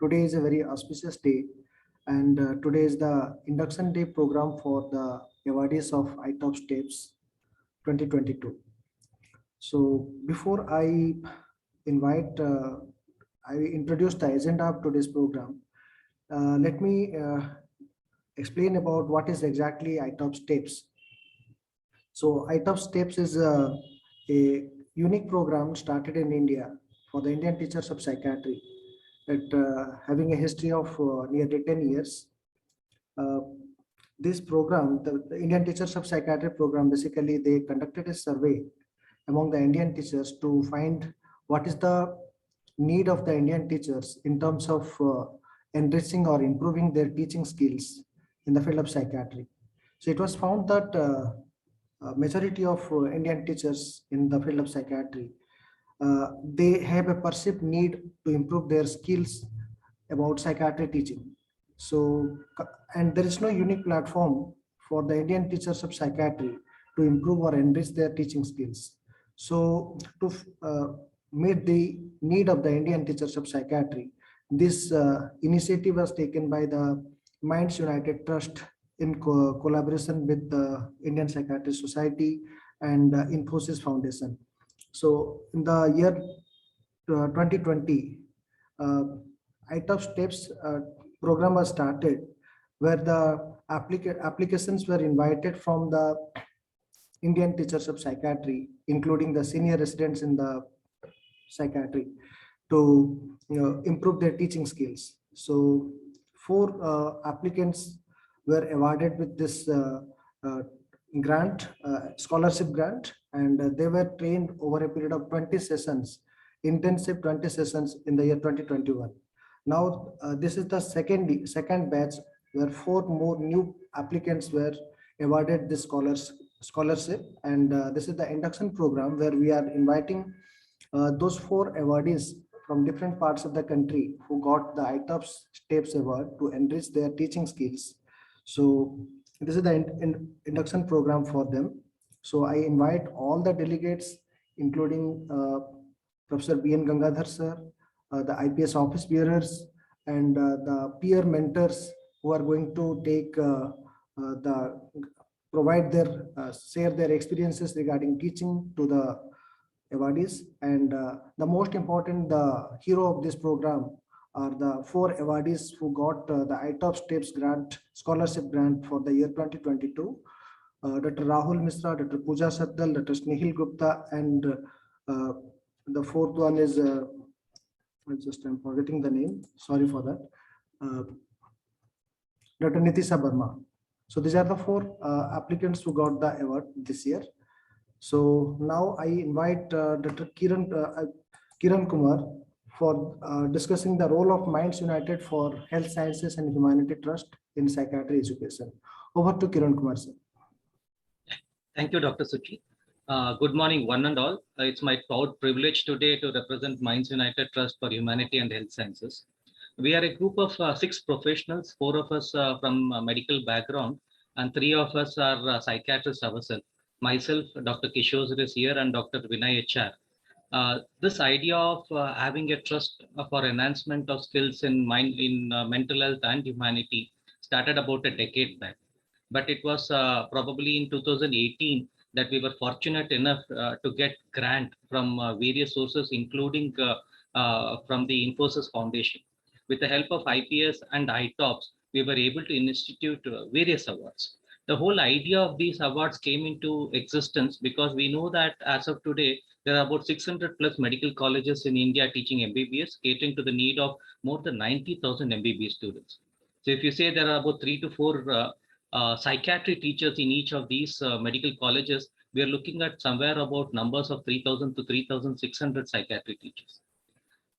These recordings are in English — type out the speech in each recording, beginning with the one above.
Today is a very auspicious day, and today is the induction day program for the awardees of IToP Steps 2022. So before invite, I introduce the agenda of today's program. Let me explain about what is exactly IToP Steps. So IToP Steps is a unique program started in India for the Indian teachers of psychiatry, having a history of nearly 10 years. Uh, this program, the Indian Teachers of Psychiatry program, basically they conducted a survey among the Indian teachers to find what is the need of the Indian teachers in terms of enriching or improving their teaching skills in the field of psychiatry. So it was found that majority of Indian teachers in the field of psychiatry, they have a perceived need to improve their skills about psychiatry teaching. So, and there is no unique platform for the Indian teachers of psychiatry to improve or enrich their teaching skills. So, to meet the need of the Indian teachers of psychiatry, this initiative was taken by the Minds United Trust in collaboration with the Indian Psychiatry Society and Infosys Foundation. So, in the year 2020, uh, IToP Steps program was started, where the applications were invited from the Indian teachers of psychiatry, including the senior residents in the psychiatry, to improve their teaching skills. So, four applicants were awarded with this uh, grant, scholarship grant, and they were trained over a period of 20 sessions, intensive 20 sessions in the year 2021. Now, this is the second batch where four more new applicants were awarded this scholarship, and this is the induction program where we are inviting those four awardees from different parts of the country who got the IToP Steps Award to enrich their teaching skills. So this is the induction program for them. So I invite all the delegates, including Professor N Gangadhar sir, the IPS office bearers, and the peer mentors who are going to take the provide their share their experiences regarding teaching to the awardees. And the most important, the hero of this program are the four awardees who got the IToP Steps grant, scholarship grant for the year 2022. Dr. Rahul Misra, Dr. Pooja Saddal, Dr. Snehil Gupta, and the fourth one is, I'm forgetting the name, sorry for that, Dr. Nitisha Burma. So these are the four applicants who got the award this year. So now I invite Dr. Kiran Kumar for discussing the role of Minds United for Health Sciences and Humanity Trust in psychiatry education. Over to Kiran Kumar, sir. Thank you, Dr. Suchi. Good morning, one and all. It's my proud privilege today to represent Minds United Trust for Humanity and Health Sciences. We are a group of 6 professionals, 4 of us from medical background, and 3 of us are psychiatrists ourselves. Myself, Dr. Kishore is here, and Dr. Vinay HR. This idea of having a trust for enhancement of skills in mental health and humanity started about a decade back. But it was probably in 2018 that we were fortunate enough to get grant from various sources, including from the Infosys Foundation. With the help of IPS and IToPs, we were able to institute various awards. The whole idea of these awards came into existence because we know that as of today, there are about 600 plus medical colleges in India teaching MBBS, catering to the need of more than 90,000 MBBS students. So if you say there are about 3 to 4 psychiatry teachers in each of these medical colleges, we are looking at somewhere about numbers of 3,000 to 3,600 psychiatry teachers.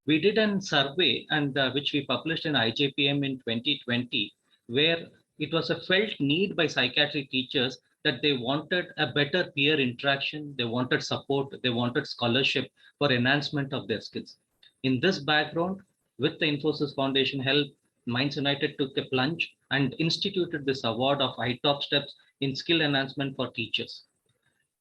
We did a survey and which we published in IJPM in 2020, where it was a felt need by psychiatry teachers that they wanted a better peer interaction, they wanted support, they wanted scholarship for enhancement of their skills. In this background, with the Infosys Foundation help, Minds United took a plunge and instituted this award of IToP Steps in skill enhancement for teachers.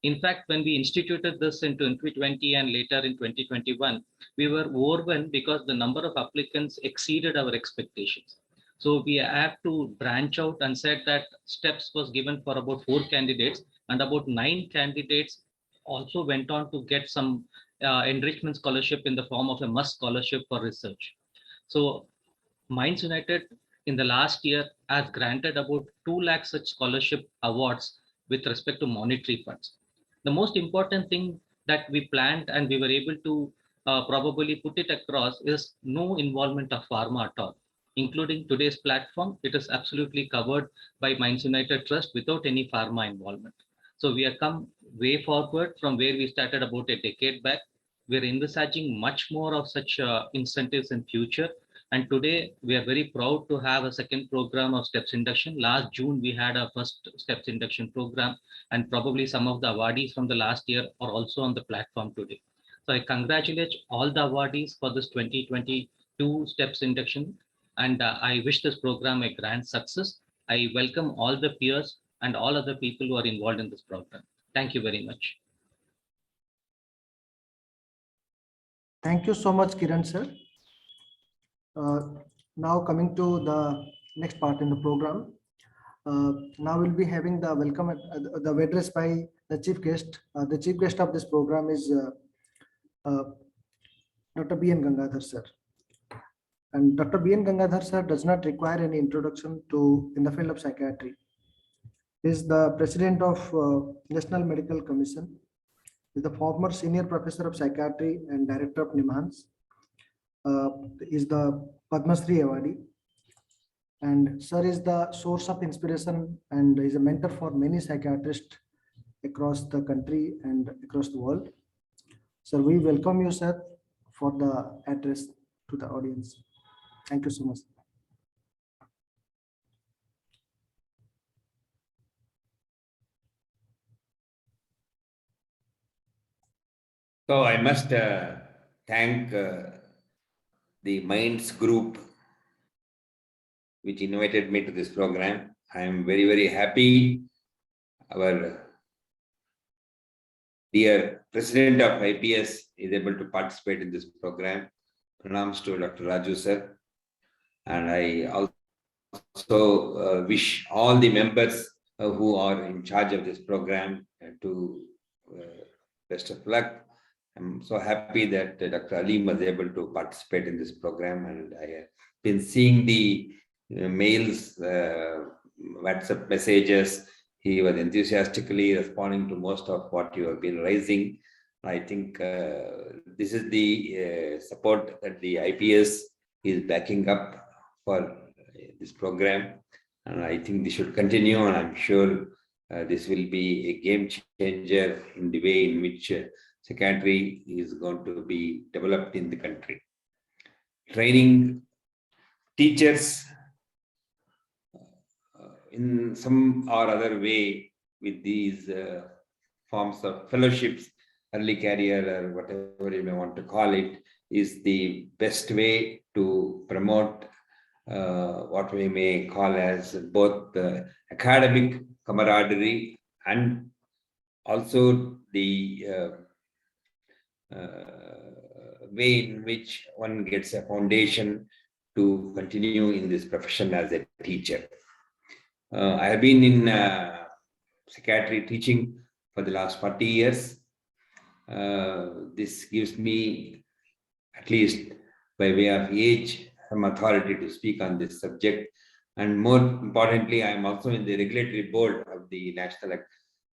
In fact, when we instituted this in 2020 and later in 2021, we were overwhelmed because the number of applicants exceeded our expectations. So we have to branch out and said that steps was given for about 4 candidates, and about 9 candidates also went on to get some enrichment scholarship in the form of a must scholarship for research. So Minds United in the last year has granted about 2 lakh such scholarship awards with respect to monetary funds. The most important thing that we planned and we were able to probably put it across is no involvement of pharma at all. Including today's platform, it is absolutely covered by Minds United Trust without any pharma involvement. So we have come way forward from where we started about a decade back. We're envisaging much more of such incentives in future. And today we are very proud to have a second program of STEPS induction. Last June, we had our first STEPS induction program, and probably some of the awardees from the last year are also on the platform today. So I congratulate all the awardees for this 2022 STEPS induction, and I wish this program a grand success. I welcome all the peers and all other people who are involved in this program. Thank you very much. Thank you so much, Kiran sir. Now coming to the next part in the program. Now we'll be having the welcome, the address by the chief guest. The chief guest of this program is Dr. B. N. Gangadhar sir. And Dr. B. N. Gangadhar sir does not require any introduction in the field of psychiatry. He is the president of National Medical Commission. He is the former senior professor of psychiatry and director of NIMHANS. Is the Padma Shri awardee, and sir is the source of inspiration and is a mentor for many psychiatrists across the country and across the world. Sir, we welcome you, sir, for the address to the audience. Thank you so much. So I must thank the Minds group which invited me to this program. I am very, very happy. Our dear president of IPS is able to participate in this program. Pranams to Dr. Raju sir. And I also wish all the members who are in charge of this program to best of luck. I'm so happy that Dr. Aleem was able to participate in this program, and I have been seeing the mails, WhatsApp messages. He was enthusiastically responding to most of what you have been raising. I think this is the support that the IPS is backing up for this program, and I think this should continue, and I'm sure this will be a game changer in the way in which psychiatry is going to be developed in the country. Training teachers in some or other way with these forms of fellowships, early career or whatever you may want to call it, is the best way to promote what we may call as both academic camaraderie and also the way in which one gets a foundation to continue in this profession as a teacher. I have been in psychiatry teaching for the last 40 years. This gives me, at least by way of age, some authority to speak on this subject. And more importantly, I am also in the regulatory board of the National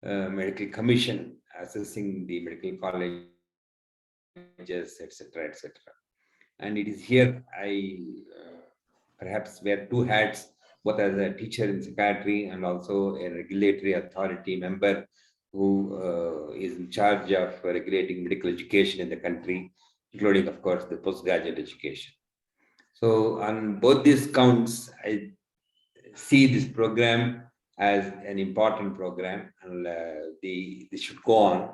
Medical Commission, assessing the medical colleges, etc., etc. And it is here I perhaps wear two hats, both as a teacher in psychiatry and also a regulatory authority member who is in charge of regulating medical education in the country, including, of course, the postgraduate education. So on both these counts, I see this program as an important program, and this should go on,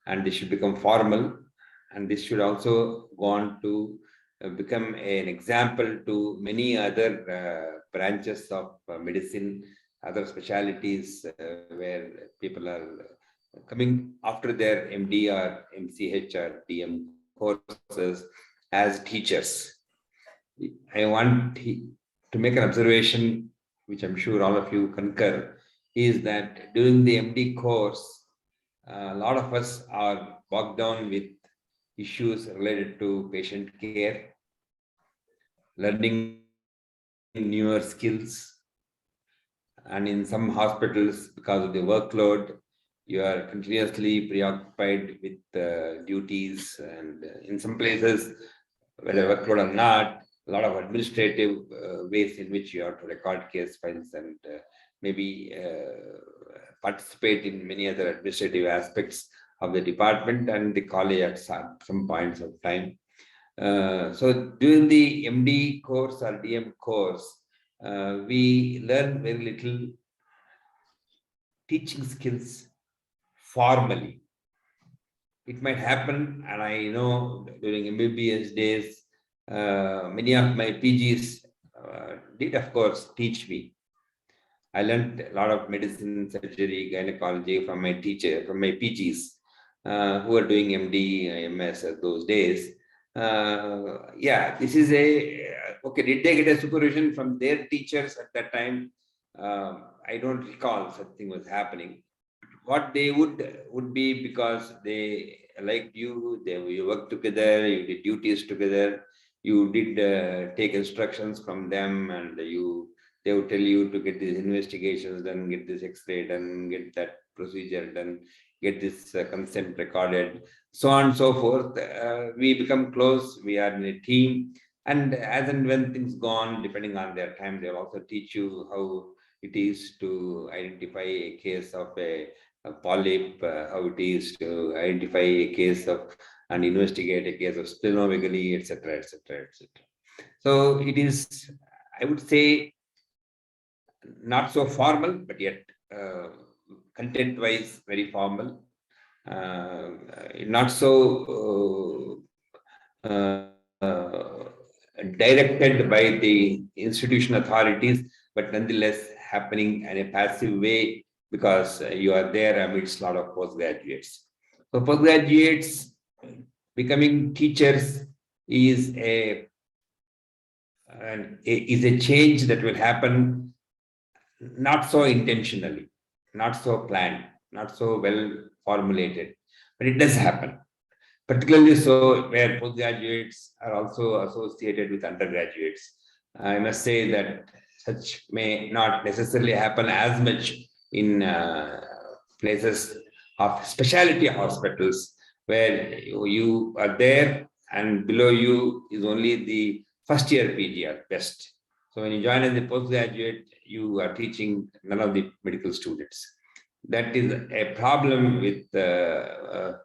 and this should become formal, and this should also go on to become an example to many other branches of medicine, other specialties where people are coming after their MD or MCH or DM courses as teachers. I want to make an observation, which I'm sure all of you concur, is that during the MD course, a lot of us are bogged down with issues related to patient care, learning newer skills, and in some hospitals, because of the workload, you are continuously preoccupied with duties, and in some places, whether workload or not, a lot of administrative ways in which you have to record case files and maybe participate in many other administrative aspects of the department and the college at some points of time. So during the MD course or DM course, we learn very little teaching skills formally. It might happen, and I know during MBBS days, many of my PGs did, of course, teach me. I learned a lot of medicine, surgery, gynecology from my PGs who were doing MD, MS at those days. Yeah, this is okay. Did they get a supervision from their teachers at that time? I don't recall such thing was happening. What they would be, because they liked you, you worked together, you did duties together, you did take instructions from them, and they would tell you to get these investigations done, get this X-ray done, get that procedure done, get this consent recorded, so on and so forth. We become close, we are in a team, and as and when things go on, depending on their time, they'll also teach you how it is to identify a case of a polyp, how it is to identify a case of and investigate a case of splenomegaly, etc., etc., etc. So it is, I would say, not so formal, but yet content-wise very formal. Not so directed by the institution authorities, but nonetheless happening in a passive way, because you are there amidst a lot of postgraduates. So postgraduates becoming teachers is a change that will happen not so intentionally, not so planned, not so well formulated, but it does happen. Particularly so where postgraduates are also associated with undergraduates. I must say that such may not necessarily happen as much in places of specialty hospitals, where you are there and below you is only the first year PG at best. So when you join as a postgraduate, you are teaching none of the medical students. That is a problem with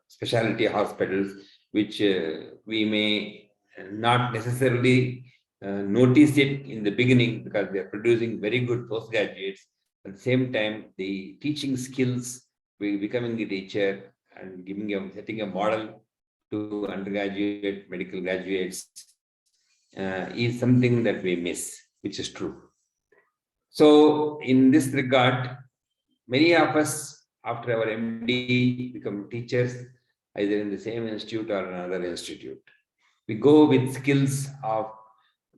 specialty hospitals, which we may not necessarily notice it in the beginning, because they are producing very good postgraduates. At the same time, the teaching skills, becoming a teacher and setting a model to undergraduate medical graduates is something that we miss, which is true. So in this regard, many of us, after our MD, become teachers, either in the same institute or another institute. We go with skills of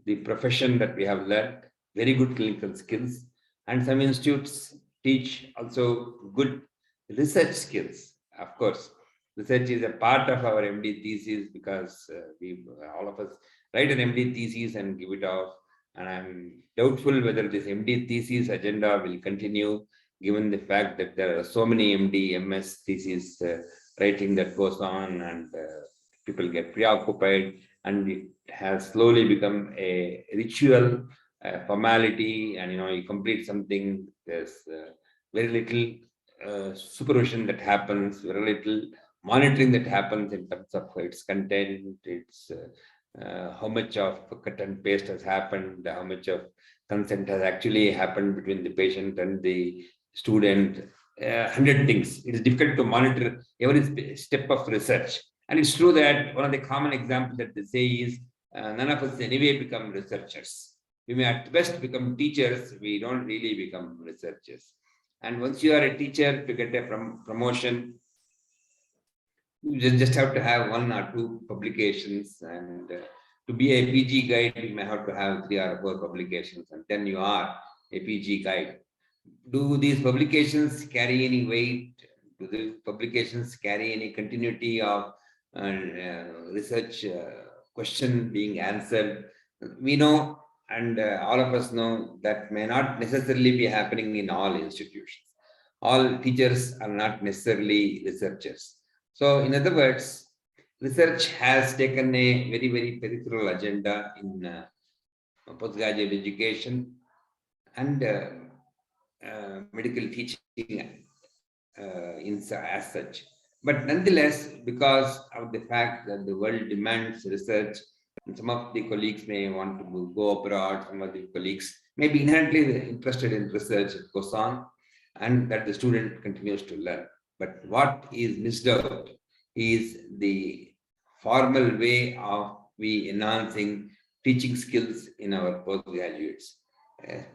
the profession that we have learned, very good clinical skills, and some institutes teach also good research skills. Of course, research is a part of our MD thesis, because all of us write an MD thesis and give it off. And I'm doubtful whether this MD thesis agenda will continue, given the fact that there are so many MD, MS thesis writing that goes on, and people get preoccupied, and it has slowly become a ritual, formality, and you complete something. There's very little supervision that happens, very little monitoring that happens in terms of its content, its how much of cut and paste has happened, how much of consent has actually happened between the patient and the student. 100 things. It is difficult to monitor every step of research. And it's true that one of the common examples that they say is none of us anyway become researchers. We may at best become teachers. We don't really become researchers. And once you are a teacher, to get a promotion, you just have to have 1 or 2 publications, and to be a PG guide, you may have to have 3 or 4 publications, and then you are a PG guide. Do these publications carry any weight? Do the publications carry any continuity of research question being answered? We know, and all of us know, that may not necessarily be happening in all institutions. All teachers are not necessarily researchers. So, in other words, research has taken a very, very peripheral agenda in postgraduate education and medical teaching as such. But nonetheless, because of the fact that the world demands research, and some of the colleagues may want to go abroad, some of the colleagues may be inherently interested in research, it goes on, and that the student continues to learn. But what is missed out is the formal way of we enhancing teaching skills in our postgraduates.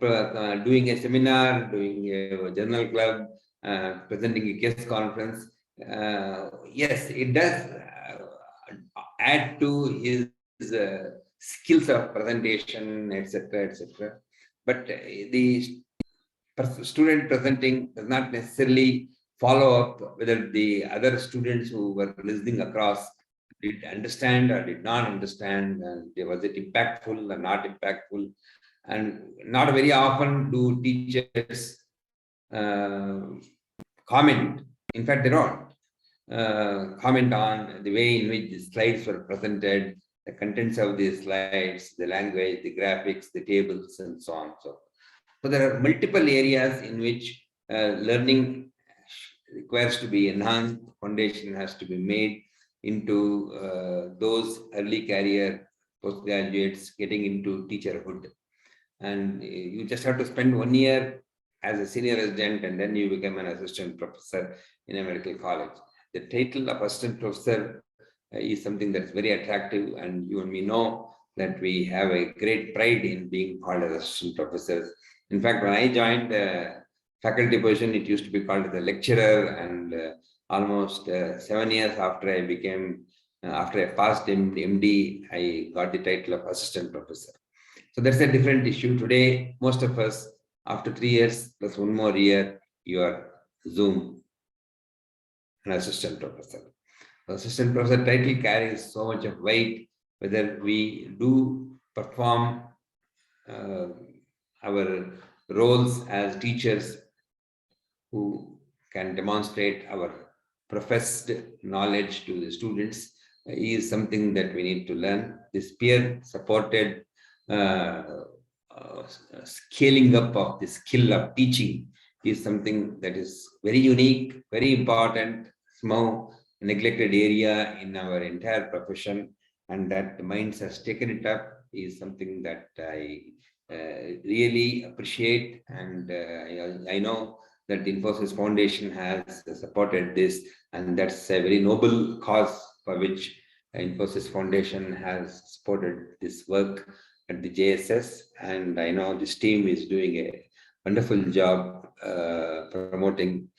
Doing a seminar, doing a journal club, presenting a case conference, yes, it does add to his skills of presentation, etc., etc. But the student presenting does not necessarily follow up whether the other students who were listening across did understand or did not understand, and was it impactful or not impactful. And not very often do teachers comment. In fact, they don't comment on the way in which the slides were presented, the contents of the slides, the language, the graphics, the tables, and so on. So there are multiple areas in which learning requires to be enhanced. Foundation has to be made into those early career postgraduates getting into teacherhood. And you just have to spend 1 year as a senior resident, and then you become an assistant professor in a medical college. The title of assistant professor is something that's very attractive, and you and me know that we have a great pride in being called as assistant professors. In fact, when I joined faculty position, it used to be called as a lecturer, and almost 7 years after I became, after I passed MD, I got the title of assistant professor. So that's a different issue. Today, most of us, after 3 years plus 1 more year, you are Zoom, an assistant professor. The assistant professor title carries so much of weight, whether we do perform our roles as teachers who can demonstrate our professed knowledge to the students is something that we need to learn. This peer-supported scaling up of the skill of teaching is something that is very unique, very important, small neglected area in our entire profession, and that the Minds has taken it up is something that I really appreciate, and I know that the Infosys Foundation has supported this, and that's a very noble cause for which Infosys Foundation has supported this work at the JSS, and I know this team is doing a wonderful job promoting.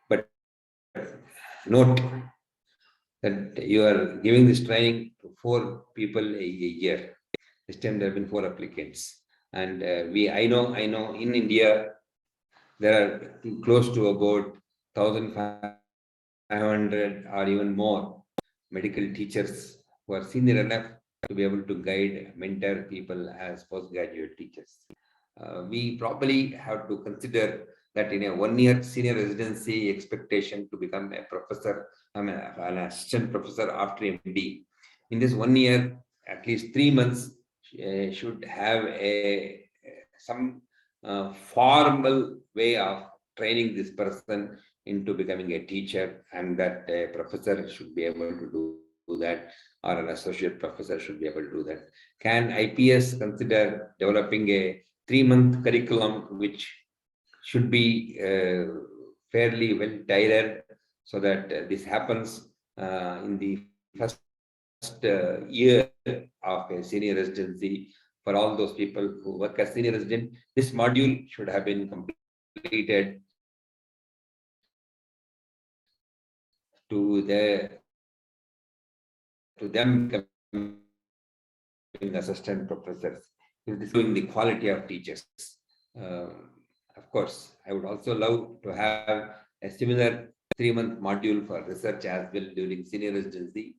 But note that you are giving this training to 4 people a year. This time there have been 4 applicants, and I know in India there are close to about 1,500 or even more medical teachers who are senior enough to be able to guide, mentor people as postgraduate teachers. We probably have to consider that in a 1 year senior residency expectation to become a professor, an assistant professor after MD. In this 1 year, at least 3 months should have some formal way of training this person into becoming a teacher, and that a professor should be able to do that, or an associate professor should be able to do that. Can IPS consider developing a 3-month curriculum which should be fairly well tailored so that this happens in the first year of a senior residency for all those people who work as senior resident? This module should have been completed completed to them becoming assistant professors. It is showing the quality of teachers. Of course, I would also love to have a similar 3-month module for research as well during senior residency,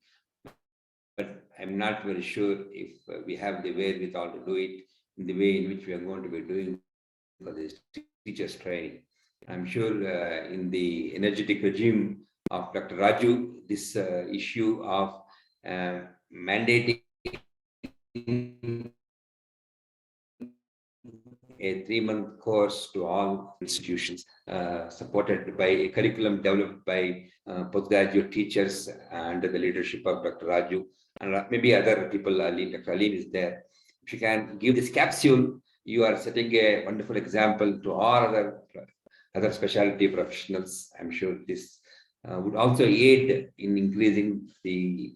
but I'm not very sure if we have the wherewithal to do it in the way in which we are going to be doing for this teachers training. I'm sure in the energetic regime of Dr. Raju, this issue of mandating a 3-month course to all institutions, supported by a curriculum developed by postgraduate teachers under the leadership of Dr. Raju, and maybe other people. Dr. Aleem is there. If you can give this capsule, you are setting a wonderful example to all other specialty professionals. I'm sure this would also aid in increasing the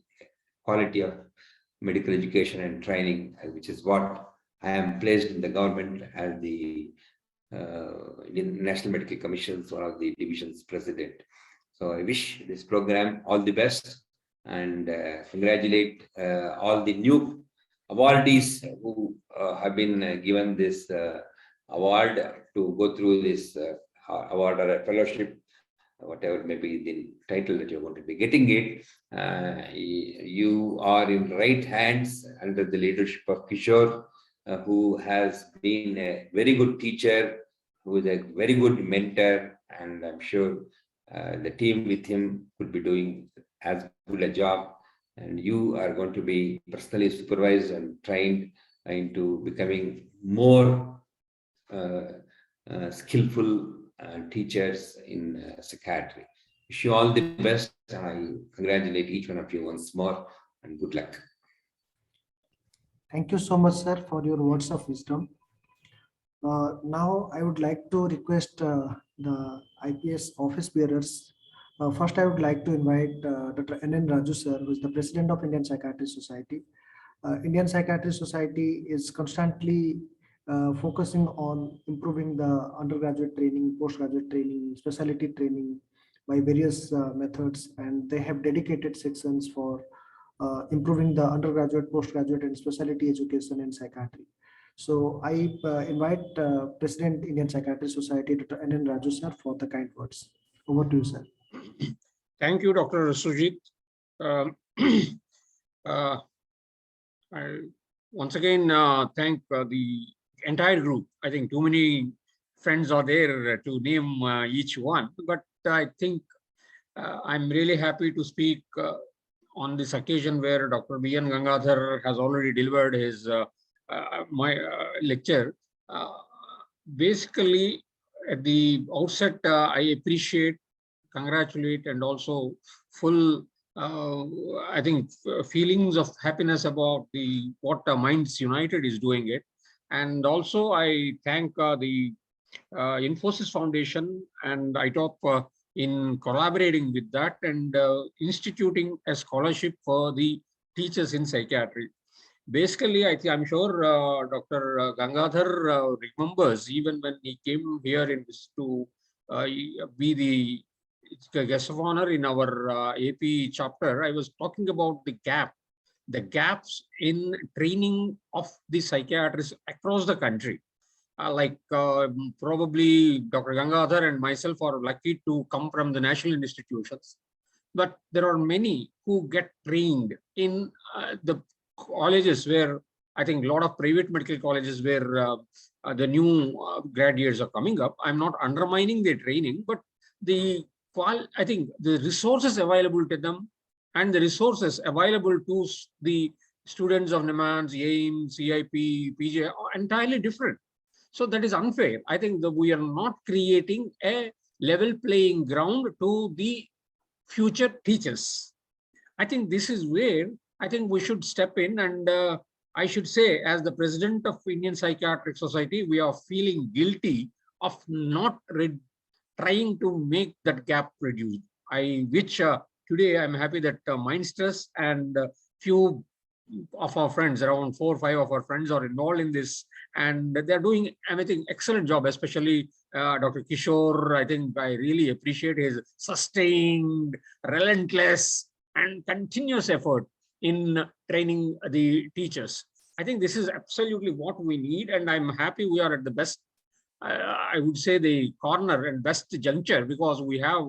quality of medical education and training, which is what I am placed in the government as the National Medical Commission's one of the divisions president. So I wish this program all the best and congratulate all the new awardees who have been given this award to go through this award or a fellowship, whatever may be the title that you're going to be getting it. You are in right hands under the leadership of Kishore, who has been a very good teacher, who is a very good mentor, and I'm sure the team with him could be doing as good a job. And you are going to be personally supervised and trained into becoming more skillful teachers in psychiatry. Wish you all the best. I congratulate each one of you once more, and good luck. Thank you so much, sir, for your words of wisdom. Now, I would like to request the IPS office bearers. First, I would like to invite Dr. N Raju, sir, who is the President of Indian Psychiatry Society. Indian Psychiatry Society is constantly focusing on improving the undergraduate training, postgraduate training, specialty training by various methods, and they have dedicated sections for improving the undergraduate, postgraduate, and specialty education in psychiatry. So I invite President Indian Psychiatry Society, Dr. N Raju, sir, for the kind words. Over to you, sir. Thank you, Dr. Sujit. I once again thank the entire group. I think too many friends are there to name each one, but I think I'm really happy to speak on this occasion where Dr. N Gangadhar has already delivered his my lecture. Basically, at the outset, I appreciate, congratulate, and also full I think feelings of happiness about the what Minds United is doing it. And also I thank the Infosys Foundation and IToP in collaborating with that and instituting a scholarship for the teachers in psychiatry. Basically, I'm sure Dr. Gangadhar remembers even when he came here in this to be the guest of honor in our AP chapter. I was talking about the gaps in training of the psychiatrists across the country. Probably Dr. Gangadhar and myself are lucky to come from the national institutions, but there are many who get trained in the colleges where I think a lot of private medical colleges where the new graduates are coming up. I'm not undermining their training, but I think the resources available to them and the resources available to the students of NEMANS, AIM, CIP, PJ are entirely different. So that is unfair. I think that we are not creating a level playing ground to the future teachers. I think this is where I think we should step in, and I should say, as the president of Indian Psychiatric Society, we are feeling guilty of not trying to make that gap reduced. Today I'm happy that Mindstress and few of our friends, around 4 or 5 of our friends, are involved in this, and they're doing, I think, excellent job, especially Dr. Kishore, I think I really appreciate his sustained, relentless, and continuous effort in training the teachers. I think this is absolutely what we need, and I'm happy we are at the best, I would say, the corner and best juncture, because we have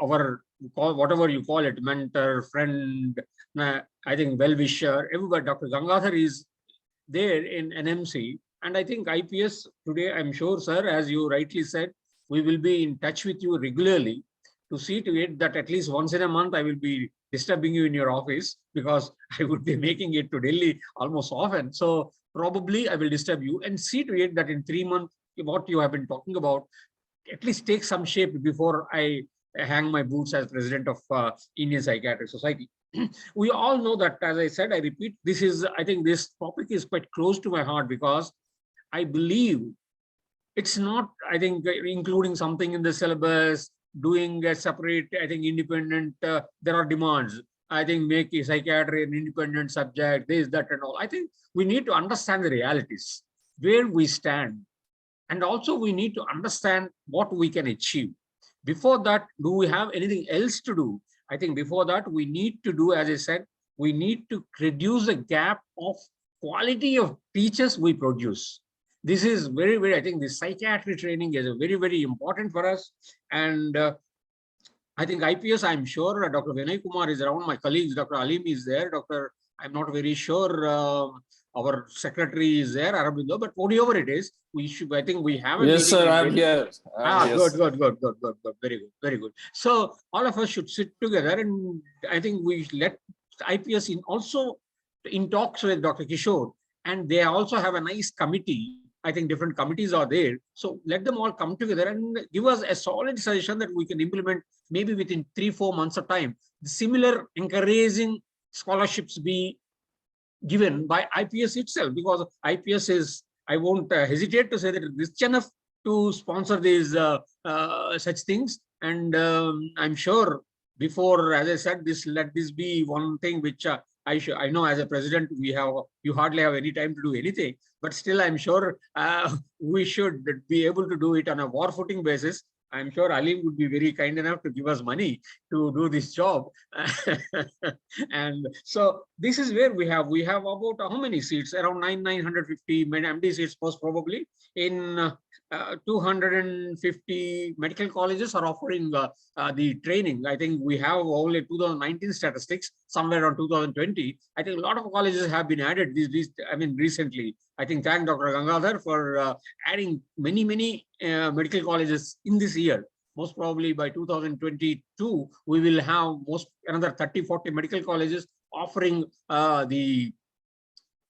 our, whatever you call it, mentor, friend, I think well-wisher, everybody. Dr. Gangadhar is there in NMC. And I think IPS today, I'm sure, sir, as you rightly said, we will be in touch with you regularly to see to it that at least once in a month, I will be disturbing you in your office, because I would be making it to Delhi almost often. So probably I will disturb you and see to it that in 3 months, what you have been talking about, at least take some shape before I hang my boots as president of Indian Psychiatry Society. We all know that, as I said, I repeat, this is, I think this topic is quite close to my heart, because I believe it's not, I think, including something in the syllabus, doing a separate, I think, independent, there are demands. I think make psychiatry an independent subject, this, that, and all. I think we need to understand the realities, where we stand. And also we need to understand what we can achieve. Before that, do we have anything else to do? I think before that, we need to do, as I said, we need to reduce the gap of quality of teachers we produce. This is very, very, I think the psychiatry training is very, very important for us. And I think IPS, I'm sure Dr. Vinay Kumar is around, my colleagues, Dr. Aleem is there, I'm not very sure, our secretary is there, Arabinda, but whatever it is, we should, I think we have a Yes, meeting. sir, I'm here. Good. Very good, very good. So all of us should sit together, and I think we let IPS in also in talks with Dr. Kishore, and they also have a nice committee. I think different committees are there. So let them all come together and give us a solid suggestion that we can implement maybe within 3-4 months of time. Similar encouraging scholarships be given by IPS itself, because IPS is, I won't hesitate to say that it's rich enough to sponsor these such things. And I'm sure before, as I said, let this be one thing which I know as a president, you hardly have any time to do anything, but still I'm sure we should be able to do it on a war footing basis. I'm sure Aleem would be very kind enough to give us money to do this job. And so this is where we have about how many seats? Around 950 MD seats most probably. In 250 medical colleges are offering the training. I think we have only 2019 statistics, somewhere around 2020. I think a lot of colleges have been added recently. I think thank Dr. Gangadhar for adding many medical colleges in this year. Most probably by 2022, we will have another 30-40 medical colleges offering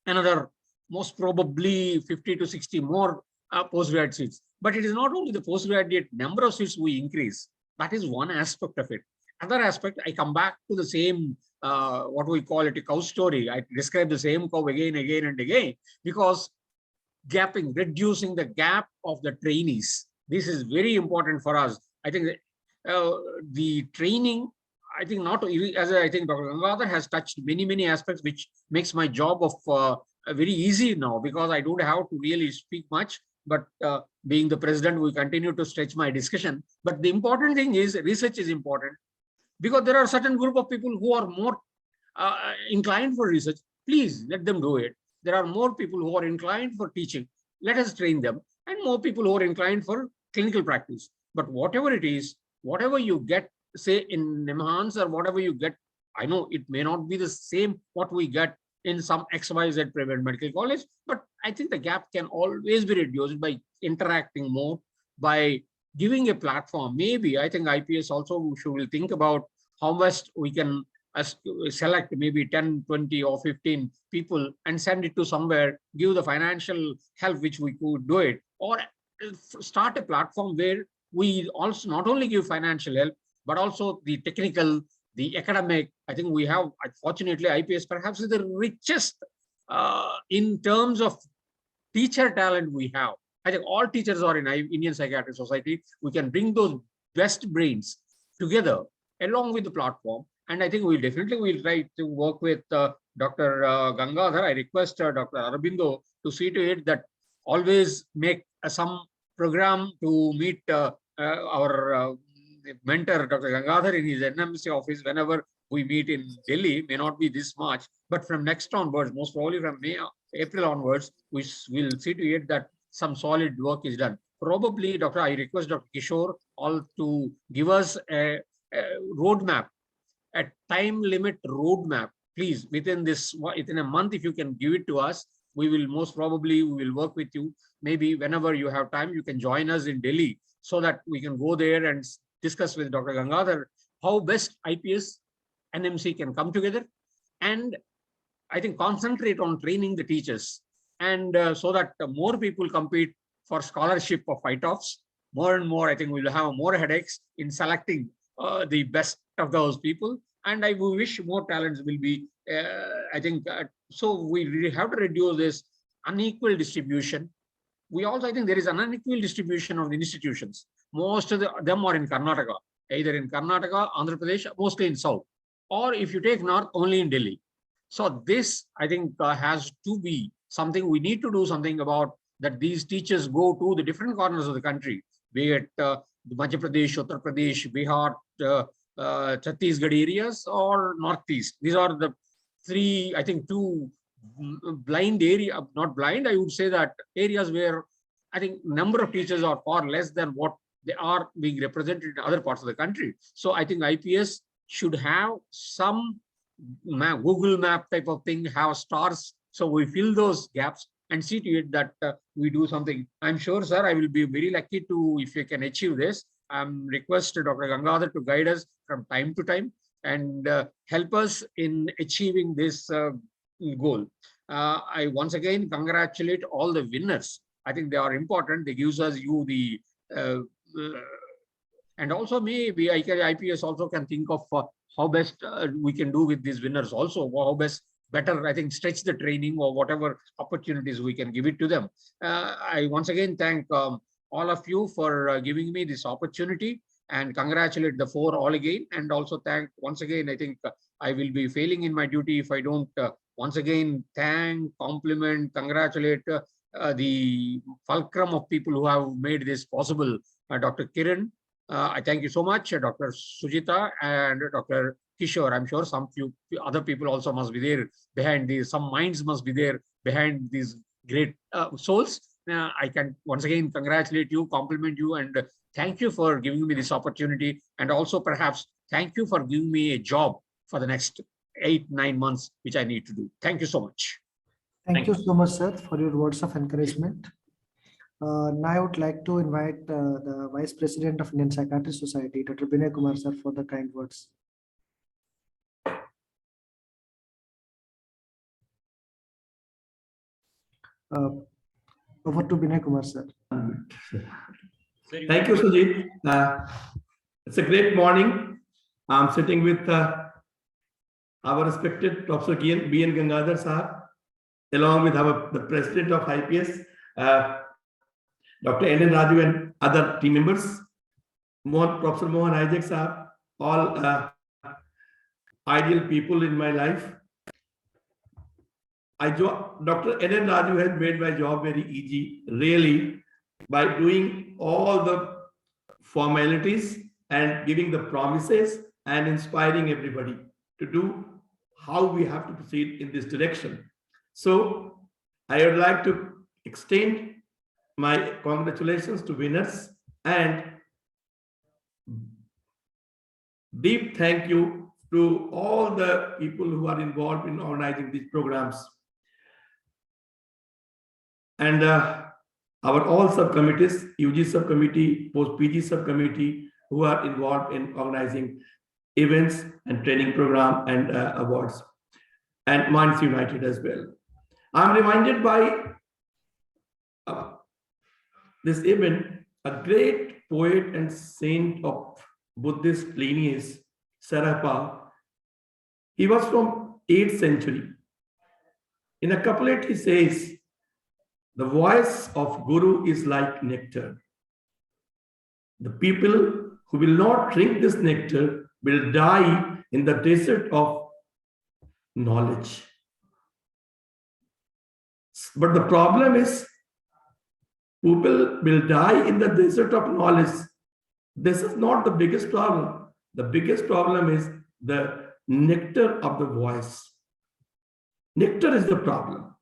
another most probably 50 to 60 more postgrad seats. But it is not only the postgraduate number of seats we increase. That is one aspect of it. Other aspect, I come back to the same, what we call it, a cow story. I describe the same cow again and again, because reducing the gap of the trainees. This is very important for us. I think the training, I think not, as I think Dr. Gangadhar has touched many aspects, which makes my job of very easy now, because I don't have to really speak much. But being the president, we continue to stretch my discussion. But the important thing is research is important, because there are a certain group of people who are more inclined for research. Please let them do it. There are more people who are inclined for teaching. Let us train them, and more people who are inclined for clinical practice. But whatever it is, whatever you get, say in NIMHANS or whatever you get, I know it may not be the same what we get in some XYZ private medical college, but I think the gap can always be reduced by interacting more, by giving a platform. Maybe I think IPS also should think about how best we can select maybe 10, 20 or 15 people and send it to somewhere, give the financial help which we could do it, or start a platform where we also not only give financial help, but also the technical, the academic. I think we have, fortunately, IPS perhaps is the richest in terms of teacher talent we have. I think all teachers are in Indian Psychiatry Society. We can bring those best brains together along with the platform. And I think we definitely will try to work with Dr. Gangadhar. I request Dr. Arabinda to see to it that always make some program to meet our mentor, Dr. Gangadhar, in his NMC office whenever we meet in Delhi. May not be this March, but from next onwards, most probably from April onwards, we will see to it that some solid work is done. Probably, I request Dr. Kishore all to give us a roadmap, a time limit roadmap, please, within a month. If you can give it to us, we will work with you. Maybe whenever you have time, you can join us in Delhi so that we can go there and discuss with Dr. Gangadhar how best IPS NMC can come together, and I think concentrate on training the teachers, and so that more people compete for scholarship of IToPs. More and more, I think we'll have more headaches in selecting the best of those people. And I wish more talents will be, so we really have to reduce this unequal distribution. We also, I think there is an unequal distribution of the institutions. Most of them are in Karnataka, either in Karnataka, Andhra Pradesh, mostly in South, or if you take North, only in Delhi. So this, I think, has to be something we need to do something about, that these teachers go to the different corners of the country, be it the Madhya Pradesh, Uttar Pradesh, Bihar, Chhattisgarh areas, or Northeast. These are the three, I think, two blind area, not blind, I would say that areas where I think number of teachers are far less than what they are being represented in other parts of the country. So I think IPS should have some Google map type of thing, have stars, so we fill those gaps and see to it that we do something. I'm sure, sir, I will be very lucky to, if you can achieve this. I'm requested Dr. Gangadhar to guide us from time to time and help us in achieving this goal. I once again congratulate all the winners. I think they are important. They gives us the and also maybe IPS also can think of how best we can do with these winners also, how best better, I think, stretch the training or whatever opportunities we can give it to them. I once again thank all of you for giving me this opportunity, and congratulate the four all again. And also thank once again, I think I will be failing in my duty if I don't once again thank, compliment, congratulate the fulcrum of people who have made this possible. Dr. Kiran, I thank you so much. Dr. Sujita and Dr. Kishore, I'm sure some few other people also must be there behind these, some minds must be there behind these great souls. I can once again congratulate you, compliment you, and thank you for giving me this opportunity. And also perhaps thank you for giving me a job for the next 8-9 months, which I need to do. Thank you so much. Thank you so much, sir, for your words of encouragement. Now I would like to invite the Vice President of Indian Psychiatry Society, Dr. Vinay Kumar, sir, for the kind words. Over to Vinay Kumar, sir. Thank you, Sujit. It's a great morning. I'm sitting with our respected Professor B. N. Gangadhar Sahab, along with the President of IPS, Dr. N. Raju, and other team members, Professor Mohan Hajek Sahab, all ideal people in my life. Dr. N. Raju has made my job very easy, really, by doing all the formalities and giving the promises and inspiring everybody to do how we have to proceed in this direction. So I would like to extend my congratulations to winners and deep thank you to all the people who are involved in organizing these programs. And our all subcommittees, UG subcommittee, post-PG subcommittee, who are involved in organizing events and training program and awards, and Minds United as well. I'm reminded by this event, a great poet and saint of Buddhist lineage, Sarapa. He was from 8th century. In a couplet, he says, "The voice of Guru is like nectar. The people who will not drink this nectar will die in the desert of knowledge." But the problem is, People will die in the desert of knowledge. This is not the biggest problem. The biggest problem is the nectar of the voice. Nectar is the problem.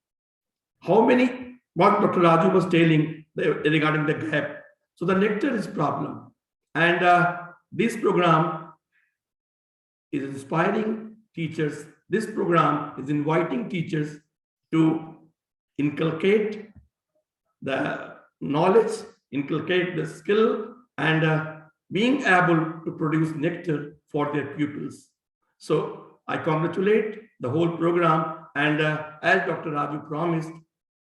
How many, what Dr. Raju was telling regarding the gap. So the nectar is problem. And this program is inspiring teachers. This program is inviting teachers to inculcate the knowledge, inculcate the skill, and being able to produce nectar for their pupils. So I congratulate the whole program, and as Dr. Raju promised,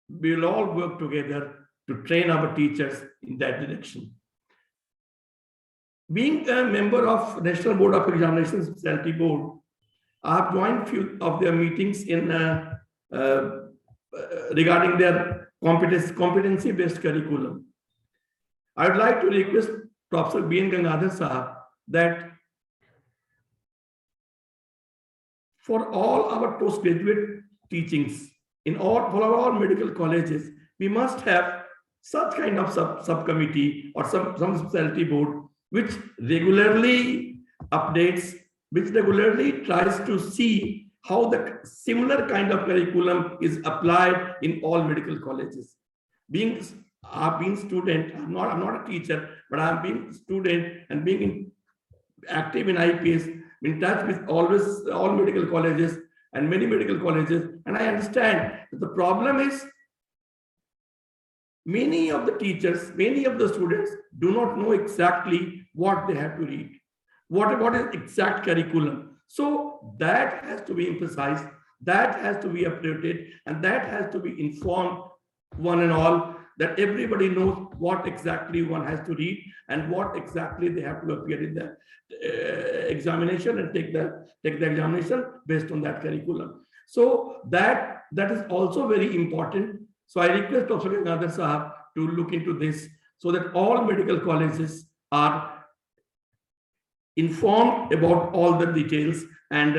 we will all work together to train our teachers in that direction. Being a member of National Board of Examinations Specialty Board, I have joined few of their meetings in regarding their competency-based curriculum. I would like to request Professor N Gangadhar Sahab that for all our postgraduate teachings for all medical colleges, we must have such kind of subcommittee or some specialty board which regularly updates, which regularly tries to see how the similar kind of curriculum is applied in all medical colleges. I've been student, I'm not a teacher, but I'm being student and being active in IPS, in touch with all medical colleges and many medical colleges. And I understand that the problem is many of the teachers, many of the students do not know exactly what they have to read. What is exact curriculum? So that has to be emphasized, that has to be updated, and that has to be informed one and all, that everybody knows what exactly one has to read and what exactly they have to appear in the examination and take the examination based on that curriculum. So that is also very important. So I request Professor Gangadhar Sahab to look into this so that all medical colleges are informed about all the details, and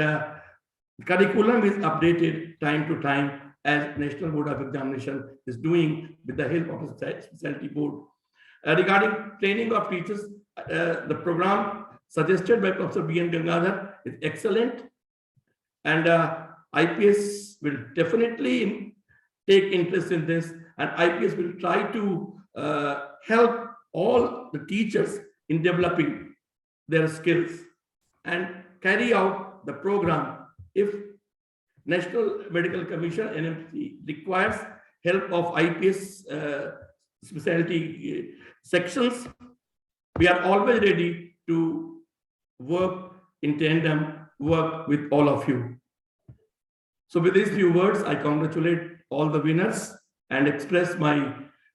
curriculum is updated time to time as National Board of Examination is doing with the help of the specialty board. Regarding training of teachers, the program suggested by Professor N Gangadhar is excellent, and IPS will definitely take interest in this, and IPS will try to help all the teachers in developing their skills and carry out the program. If National Medical Commission NMC requires help of IPS specialty sections, we are always ready to work in tandem, work with all of you. So with these few words, I congratulate all the winners and express my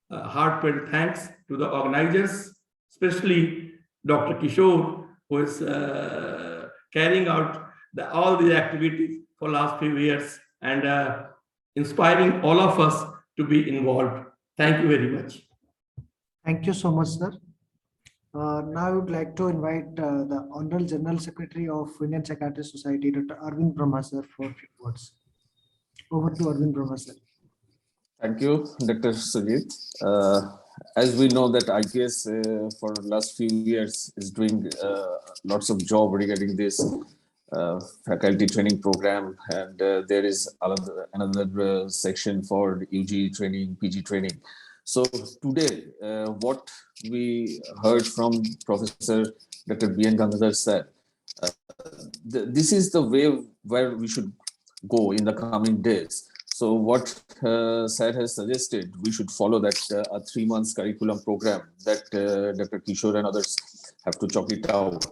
heartfelt thanks to the organizers, especially Dr. Kishore, who is carrying out all the activities for last few years and inspiring all of us to be involved. Thank you very much. Thank you so much, sir. Now I would like to invite the Honorable General Secretary of Indian Psychiatry Society, Dr. Arvind Brahma, sir, for a few words. Over to Arvind Brahma, sir. Thank you, Dr. Sujit. As we know that IPS for the last few years is doing lots of job regarding this faculty training program, and there is another section for UG training, PG training. So today, what we heard from Professor Dr. N Gangadhar sir, this is the way where we should go in the coming days. So what sir has suggested, we should follow that a 3 months curriculum program that Dr. Kishore and others have to chalk it out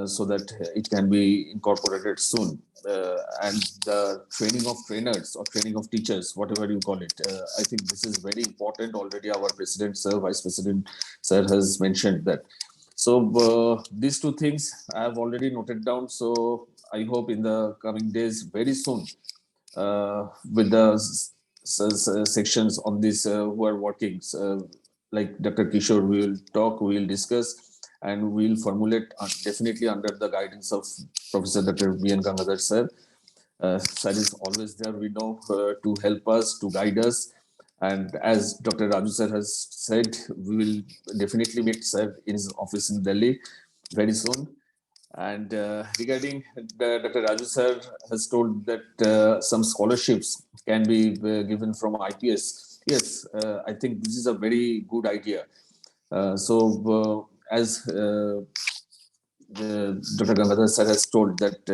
so that it can be incorporated soon. And the training of trainers or training of teachers, whatever you call it, I think this is very important. Already our President sir, Vice President sir has mentioned that. So these two things I have already noted down. So I hope in the coming days, very soon, with the sections on this who are working, like Dr. Kishore, we will talk, we will discuss, and we will formulate definitely under the guidance of Professor Dr. N Gangadhar sir. Sir is always there, we know, to help us, to guide us, And as Dr. Raju sir has said, we will definitely meet sir in his office in Delhi very soon. And regarding Dr. Raju sir has told that some scholarships can be given from IPS. Yes, I think this is a very good idea. As Dr. Gangadhar sir has told that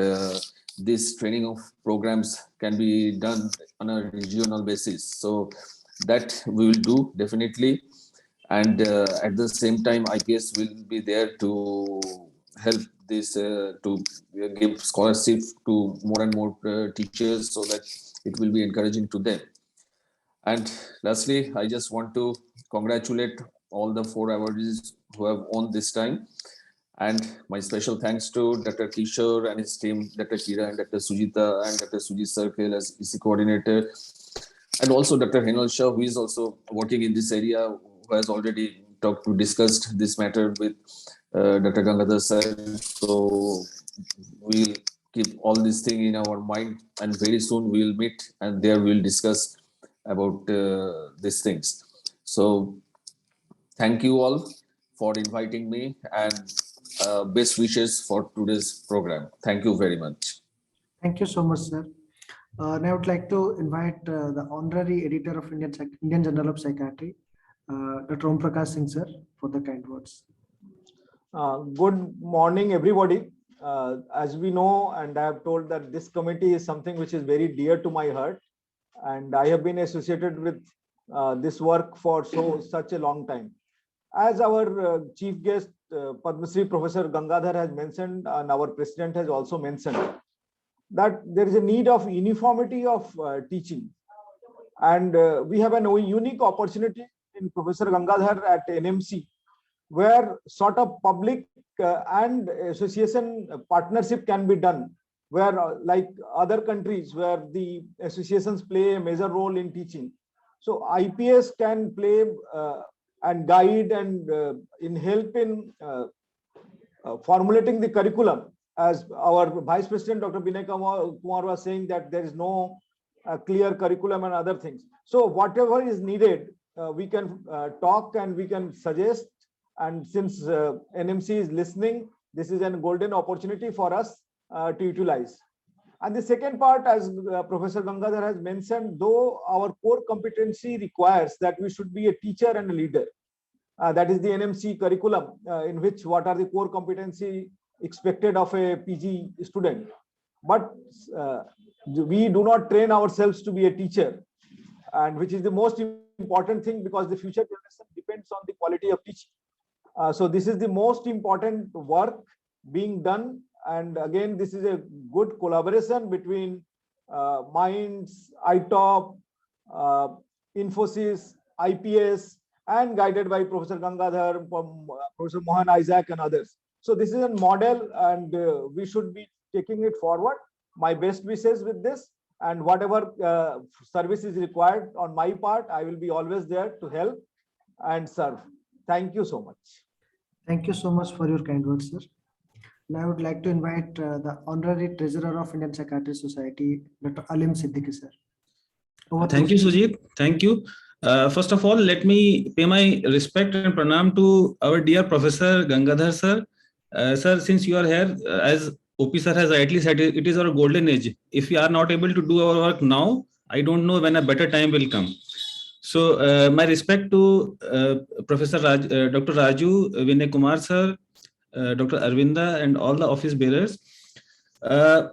this training of programs can be done on a regional basis. So that we will do definitely. And at the same time, IPS will be there to help this to give scholarship to more and more teachers so that it will be encouraging to them. And lastly, I just want to congratulate all the 4 awardees who have won this time. And my special thanks to Dr. Kishore and his team, Dr. Kiran, Dr. Sujita, and Dr. Sujit Circle as EC coordinator. And also Dr. Henal Shah, who is also working in this area, who has already discussed this matter with Dr. Gangadhar sir. So we'll keep all this thing in our mind, and very soon we'll meet and there we'll discuss about these things. So thank you all for inviting me, and best wishes for today's program. Thank you very much. Thank you so much, sir. Now I would like to invite the honorary editor of Indian Journal of Psychiatry, Dr. Prakash Singh, sir, for the kind words. Good morning, everybody. As we know, and I have told that this committee is something which is very dear to my heart, and I have been associated with this work for such a long time. As our chief guest, Padma Shri Professor Gangadhar has mentioned, and our president has also mentioned, that there is a need of uniformity of teaching. And we have a unique opportunity in Professor Gangadhar at NMC, where sort of public and association partnership can be done, where like other countries where the associations play a major role in teaching. So IPS can play and guide and in help in formulating the curriculum, as our Vice President Dr. Vinay Kumar was saying that there is no clear curriculum and other things. So whatever is needed, we can talk and we can suggest. And since NMC is listening, this is a golden opportunity for us to utilize. And the second part, as Professor Gangadhar has mentioned, though our core competency requires that we should be a teacher and a leader. That is the NMC curriculum, in which what are the core competency expected of a PG student. But we do not train ourselves to be a teacher, and which is the most important thing, because the future generation depends on the quality of teaching. So this is the most important work being done. And again, this is a good collaboration between Minds, IToP, Infosys, IPS, and guided by Professor Gangadhar, Professor Mohan Isaac, and others. So this is a model, and we should be taking it forward. My best wishes with this, and whatever service is required on my part, I will be always there to help and serve. Thank you so much. Thank you so much for your kind words, sir. Now I would like to invite the honorary treasurer of Indian Psychiatry Society, Dr. Aleem Siddiqui, sir. Thank you, Sujit. Thank you. First of all, let me pay my respect and pranam to our dear Professor Gangadhar, sir. Sir, since you are here, as OP sir has rightly said, it is our golden age. If we are not able to do our work now, I don't know when a better time will come. So my respect to Professor Dr. Raju, Vinay Kumar sir, Dr. Arabinda, and all the office bearers. I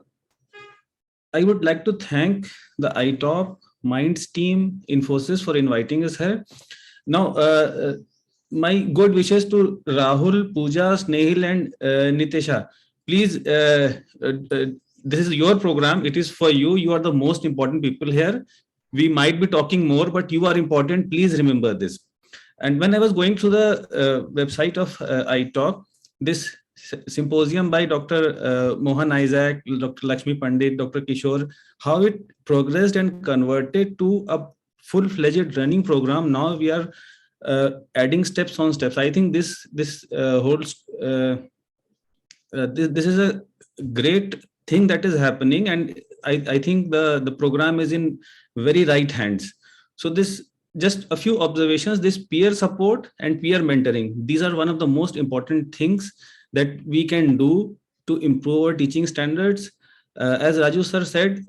would like to thank the IToP, Minds team, Infosys for inviting us here. Now, my good wishes to Rahul, Pooja, Snehil, and Nitesha. Please, this is your program. It is for you. You are the most important people here. We might be talking more, but you are important. Please remember this. And when I was going through the website of IToP, this symposium by Dr. Mohan Isaac, Dr. Lakshmi Pandit, Dr. Kishore, how it progressed and converted to a full-fledged running program. Now we are adding steps on steps. I think this holds. This is a great thing that is happening, and I think the program is in very right hands. So this just a few observations. This peer support and peer mentoring, these are one of the most important things that we can do to improve our teaching standards. As Raju sir said,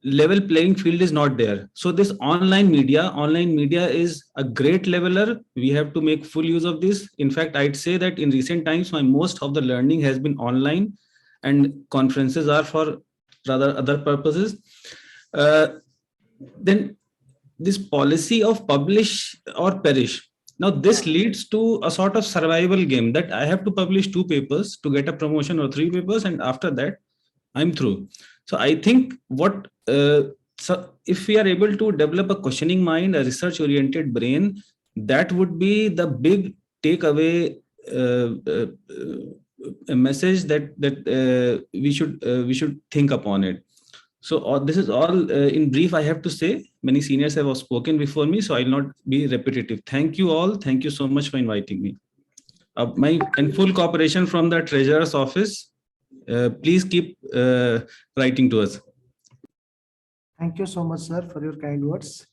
level playing field is not there. So this online media is a great leveler. We have to make full use of this. In fact, I'd say that in recent times, my most of the learning has been online, and conferences are for rather other purposes. Then this policy of publish or perish. Now this leads to a sort of survival game that I have to publish 2 papers to get a promotion or 3 papers, and after that I'm through. So I think so if we are able to develop a questioning mind, a research oriented brain, that would be the big takeaway a message that we should think upon it. So this is all in brief I have to say. Many seniors have spoken before me, so I'll not be repetitive. Thank you all. Thank you so much for inviting me. My and full cooperation from the Treasurer's office. Please keep writing to us. Thank you so much, sir, for your kind words.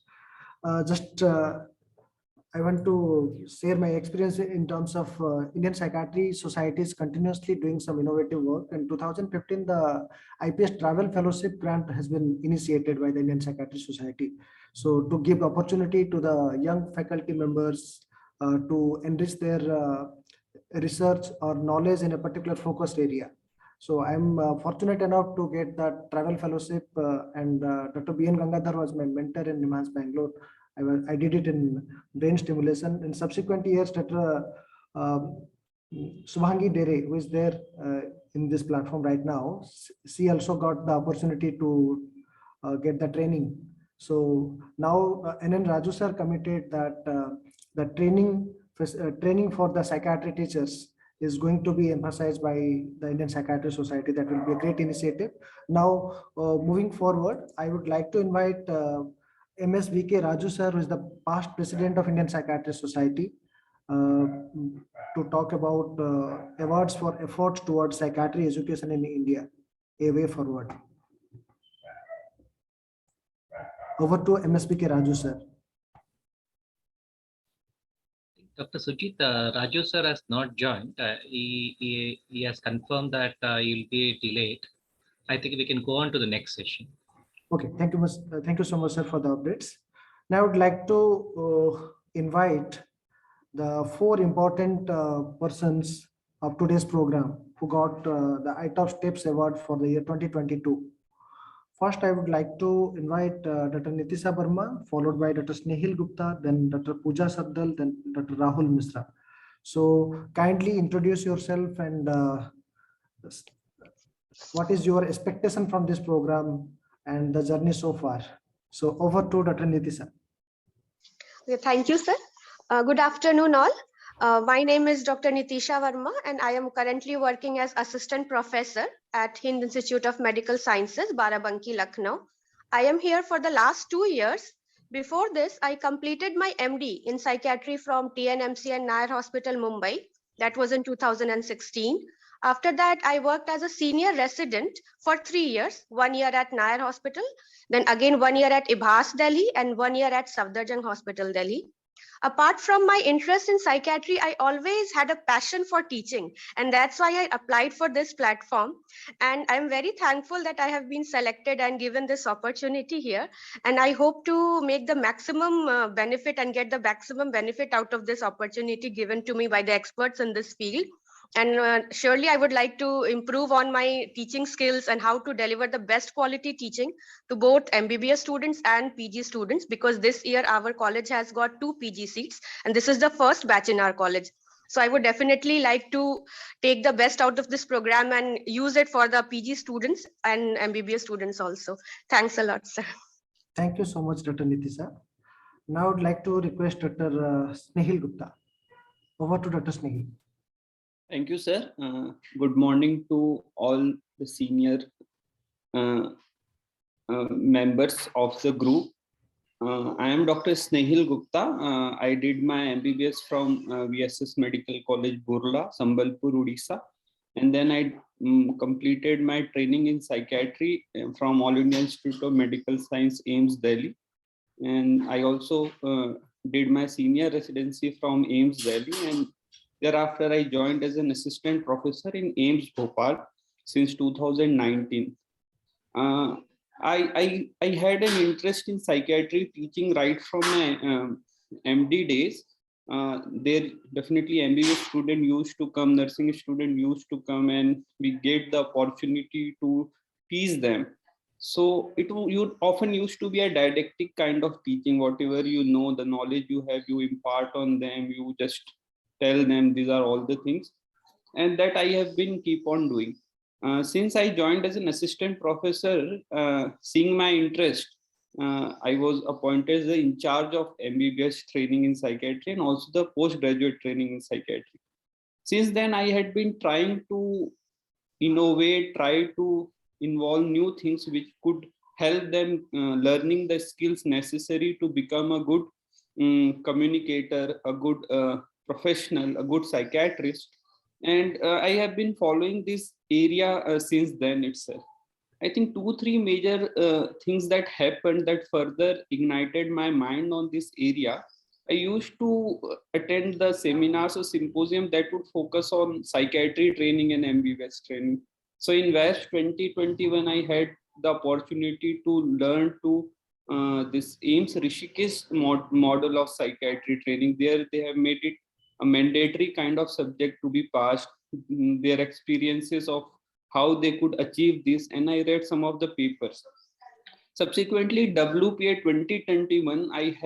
I want to share my experience in terms of Indian Psychiatry Society is continuously doing some innovative work. In 2015, the IPS Travel Fellowship Grant has been initiated by the Indian Psychiatry Society. So to give opportunity to the young faculty members to enrich their research or knowledge in a particular focused area. So I'm fortunate enough to get that travel fellowship and Dr. N Gangadhar was my mentor in NIMHANS Bangalore. I did it in brain stimulation. In subsequent years, Dr. Subhangi Dere, who is there in this platform right now, she also got the opportunity to get the training. So now N Raju sir committed that the training for the psychiatry teachers is going to be emphasized by the Indian Psychiatry Society. That will be a great initiative. Now, moving forward, I would like to invite MS VK Raju sir, who is the past president of Indian Psychiatry Society, to talk about awards for efforts towards psychiatry education in India, a way forward. Over to MS VK Raju sir. Dr. Sujita, Raju sir has not joined. He has confirmed that he'll be delayed. I think we can go on to the next session. Okay, thank you so much, sir, for the updates. Now I would like to invite the 4 important persons of today's program who got the IToP Steps Award for the year 2022. First, I would like to invite Dr. Nitisha Verma, followed by Dr. Snehil Gupta, then Dr. Pooja Saddal, then Dr. Rahul Misra. So kindly introduce yourself and what is your expectation from this program and the journey so far. So over to Dr. Nitisha. Okay, thank you, sir. Good afternoon, all. My name is Dr. Nitisha Verma, and I am currently working as assistant professor at Hind Institute of Medical Sciences, Barabanki, Lucknow. I am here for the last 2 years. Before this, I completed my MD in psychiatry from TNMC and Nair Hospital, Mumbai. That was in 2016. After that, I worked as a senior resident for 3 years, 1 year at Nair Hospital, then again 1 year at Ibhas, Delhi, and 1 year at Safdarjung Hospital, Delhi. Apart from my interest in psychiatry, I always had a passion for teaching, and that's why I applied for this platform. And I'm very thankful that I have been selected and given this opportunity here. And I hope to make the maximum benefit and get the maximum benefit out of this opportunity given to me by the experts in this field. And surely I would like to improve on my teaching skills and how to deliver the best quality teaching to both MBBS students and PG students, because this year our college has got 2 PG seats and this is the first batch in our college. So I would definitely like to take the best out of this program and use it for the PG students and MBBS students also. Thanks a lot, sir. Thank you so much, Dr. Nitisha. Now I'd like to request Dr. Snehil Gupta. Over to Dr. Snehil. Thank you, sir. Good morning to all the senior members of the group. I am Dr. Snehil Gupta. I did my MBBS from VSS Medical College, Burla, Sambalpur, Odisha. And then I completed my training in psychiatry from All India Institute of Medical Science, AIIMS, Delhi. And I also did my senior residency from AIMS Delhi, and thereafter I joined as an assistant professor in AIMS Bhopal since 2019. I had an interest in psychiatry teaching right from my MD days. There definitely MBBS student used to come, nursing student used to come, and we get the opportunity to teach them. So you often used to be a didactic kind of teaching. Whatever you know, the knowledge you have, you impart on them. You just tell them these are all the things, and that I have been keep on doing. Since I joined as an assistant professor, seeing my interest, I was appointed as the in charge of MBBS training in psychiatry and also the postgraduate training in psychiatry. Since then, I had been trying to innovate, try to involve new things which could help them learning the skills necessary to become a good communicator, a good professional, a good psychiatrist. And I have been following this area since then itself. I think 2-3 major things that happened that further ignited my mind on this area. I used to attend the seminars or symposium that would focus on psychiatry training and MBBS training. So in West 2020, when I had the opportunity to learn to this AIMS Rishikesh model of psychiatry training, there they have made it a mandatory kind of subject to be passed, their experiences of how they could achieve this, and I read some of the papers. Subsequently, WPA 2021, I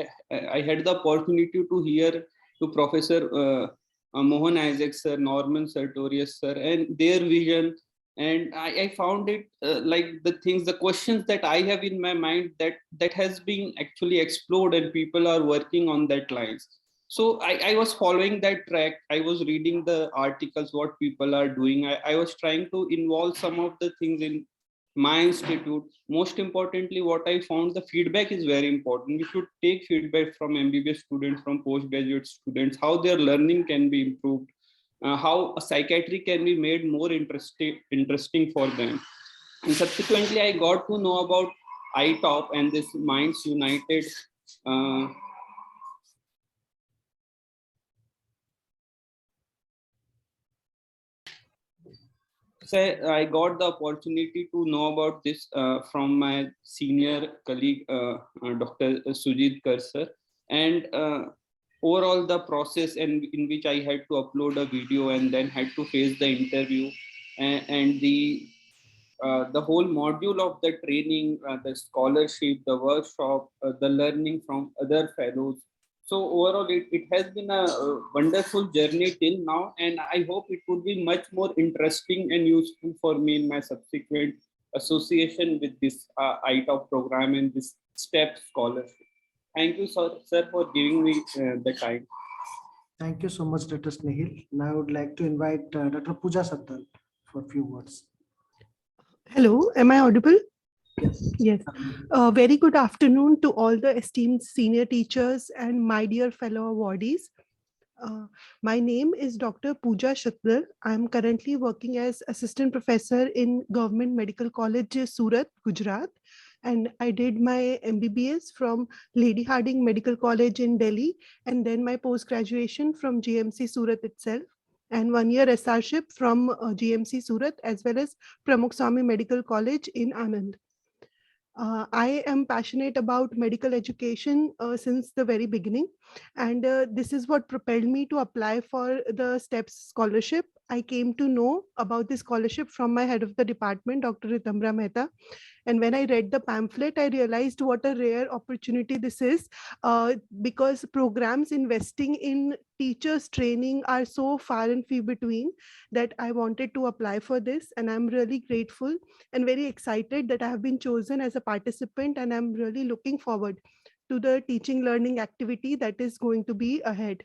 had the opportunity to hear to Professor Mohan Isaac sir, Norman Sartorius sir, and their vision. And I found it like the questions that I have in my mind that has been actually explored, and people are working on that lines. So I was following that track. I was reading the articles, what people are doing. I was trying to involve some of the things in my institute. Most importantly, what I found, the feedback is very important. We should take feedback from MBBS students, from postgraduate students, how their learning can be improved, how a psychiatry can be made more interesting for them. And subsequently, I got to know about IToP and this Minds United So I got the opportunity to know about this from my senior colleague, Dr. Sujita sir, and overall the process and in which I had to upload a video and then had to face the interview and the whole module of the training, the scholarship, the workshop, the learning from other fellows. So overall, it has been a wonderful journey till now, and I hope it would be much more interesting and useful for me in my subsequent association with this IToP program and this STEP scholarship. Thank you, sir, for giving me the time. Thank you so much, Dr. Snehil. Now I would like to invite Dr. Pooja Sattal for a few words. Hello, am I audible? Yes. Yes. Very good afternoon to all the esteemed senior teachers and my dear fellow awardees. My name is Dr. Pooja Sattal. I am currently working as assistant professor in Government Medical College, Surat, Gujarat. And I did my MBBS from Lady Hardinge Medical College in Delhi, and then my post-graduation from GMC Surat itself, and 1 year SRship from GMC Surat, as well as Pramukh Swami Medical College in Anand. I am passionate about medical education since the very beginning, and this is what propelled me to apply for the STEPS scholarship. I came to know about this scholarship from my head of the department, Dr. Ritambra Mehta. And when I read the pamphlet, I realized what a rare opportunity this is, because programs investing in teachers training are so far and few between that I wanted to apply for this. And I'm really grateful and very excited that I have been chosen as a participant, and I'm really looking forward to the teaching learning activity that is going to be ahead.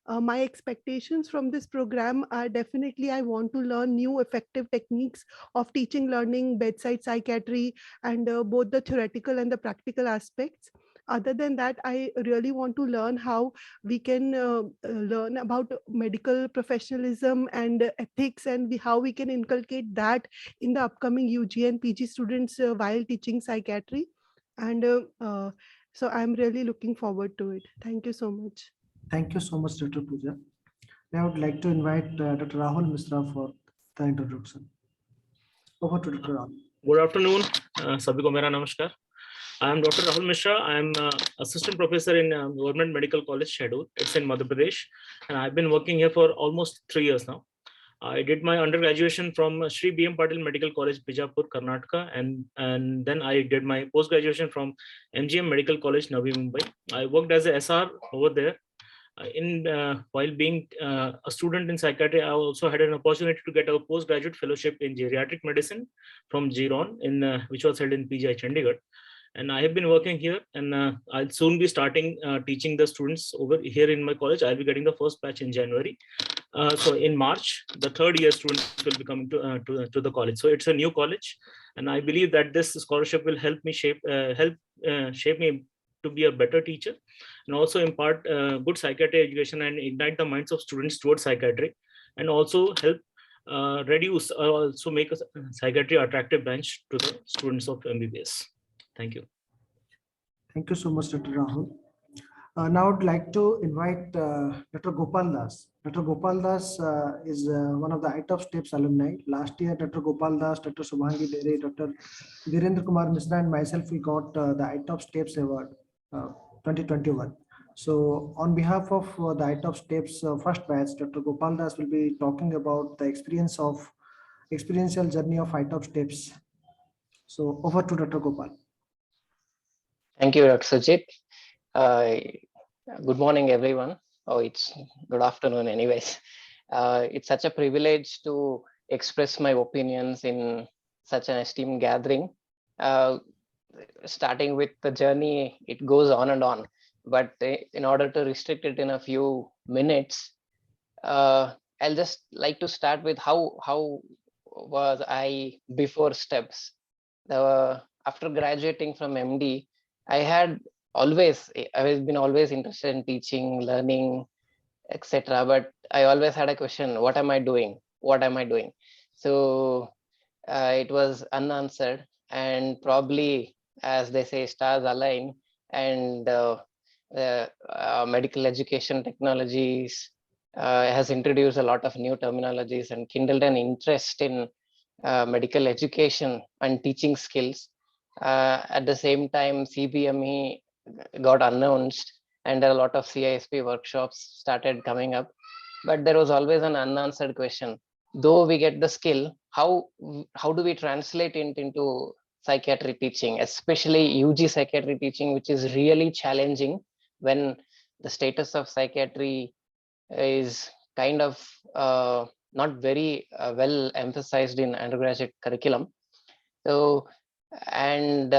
My expectations from this program are definitely I want to learn new effective techniques of teaching, learning, bedside psychiatry, and both the theoretical and the practical aspects. Other than that, I really want to learn how we can learn about medical professionalism and ethics, and how we can inculcate that in the upcoming UG and PG students while teaching psychiatry. And So I'm really looking forward to it. Thank you so much. Thank you so much, Dr. Pooja. Now I would like to invite Dr. Rahul Misra for the introduction. Over to Dr. Rahul. Good afternoon, sabhi ko mera namaskar. I am Dr. Rahul Misra. I am assistant professor in Government Medical College, Schedule. It's in Madhya Pradesh, and I've been working here for almost 3 years now. I did my undergraduation from Sri B.M. Patil Medical College, Bijapur, Karnataka, and then I did my post-graduation from MGM Medical College, Navi Mumbai. I worked as a SR over there. While being a student in psychiatry, I also had an opportunity to get a postgraduate fellowship in geriatric medicine from GERON, which was held in PGI Chandigarh. And I have been working here, and I'll soon be starting teaching the students over here in my college. I'll be getting the first batch in January. So in March, the third year students will be coming to the college. So it's a new college, and I believe that this scholarship will help me shape me to be a better teacher, and also impart good psychiatry education and ignite the minds of students towards psychiatry, and also help reduce or also make a psychiatry attractive branch to the students of MBBS. Thank you. Thank you so much, Dr. Rahul. Now I'd like to invite Dr. Gopal Das. Dr. Gopal Das is one of the IToP STEPS alumni. Last year, Dr. Gopal Das, Dr. Subhangi Dere, Dr. Virendra Kumar Misra, and myself, we got the IToP STEPS Award 2021. So on behalf of the IToP STEPS first batch, Dr. Gopal Das will be talking about the experiential journey of IToP STEPS. So over to Dr. Gopal. Thank you, Dr. Sujit. Good morning, everyone. Oh, it's good afternoon anyways. It's such a privilege to express my opinions in such an esteemed gathering. Starting with the journey, it goes on and on. But in order to restrict it in a few minutes, I'll just like to start with how was I before STEPS. After graduating from MD, I have been always interested in teaching, learning, etc. But I always had a question: what am I doing? What am I doing? So it was unanswered, and probably, as they say, stars align, and medical education technologies has introduced a lot of new terminologies and kindled an interest in medical education and teaching skills. At the same time, CBME got announced, and a lot of CISP workshops started coming up. But there was always an unanswered question. Though we get the skill, how do we translate it into psychiatry teaching, especially UG psychiatry teaching, which is really challenging when the status of psychiatry is kind of not very well emphasized in undergraduate curriculum. So, and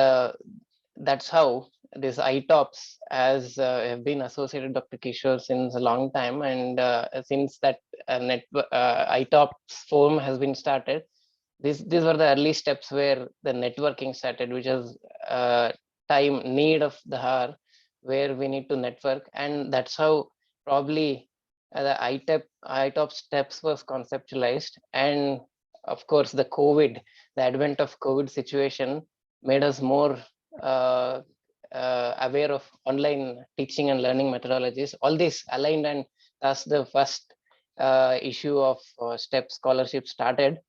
that's how this IToPs as have been associated Dr. Kishore since a long time, and since that IToPs forum has been started, these were the early steps where the networking started, which is need of the hour, where we need to network, and that's how probably the IToP STEPS was conceptualized. And of course, the advent of COVID situation made us more aware of online teaching and learning methodologies. All this aligned, and thus the first issue of STEP scholarship started.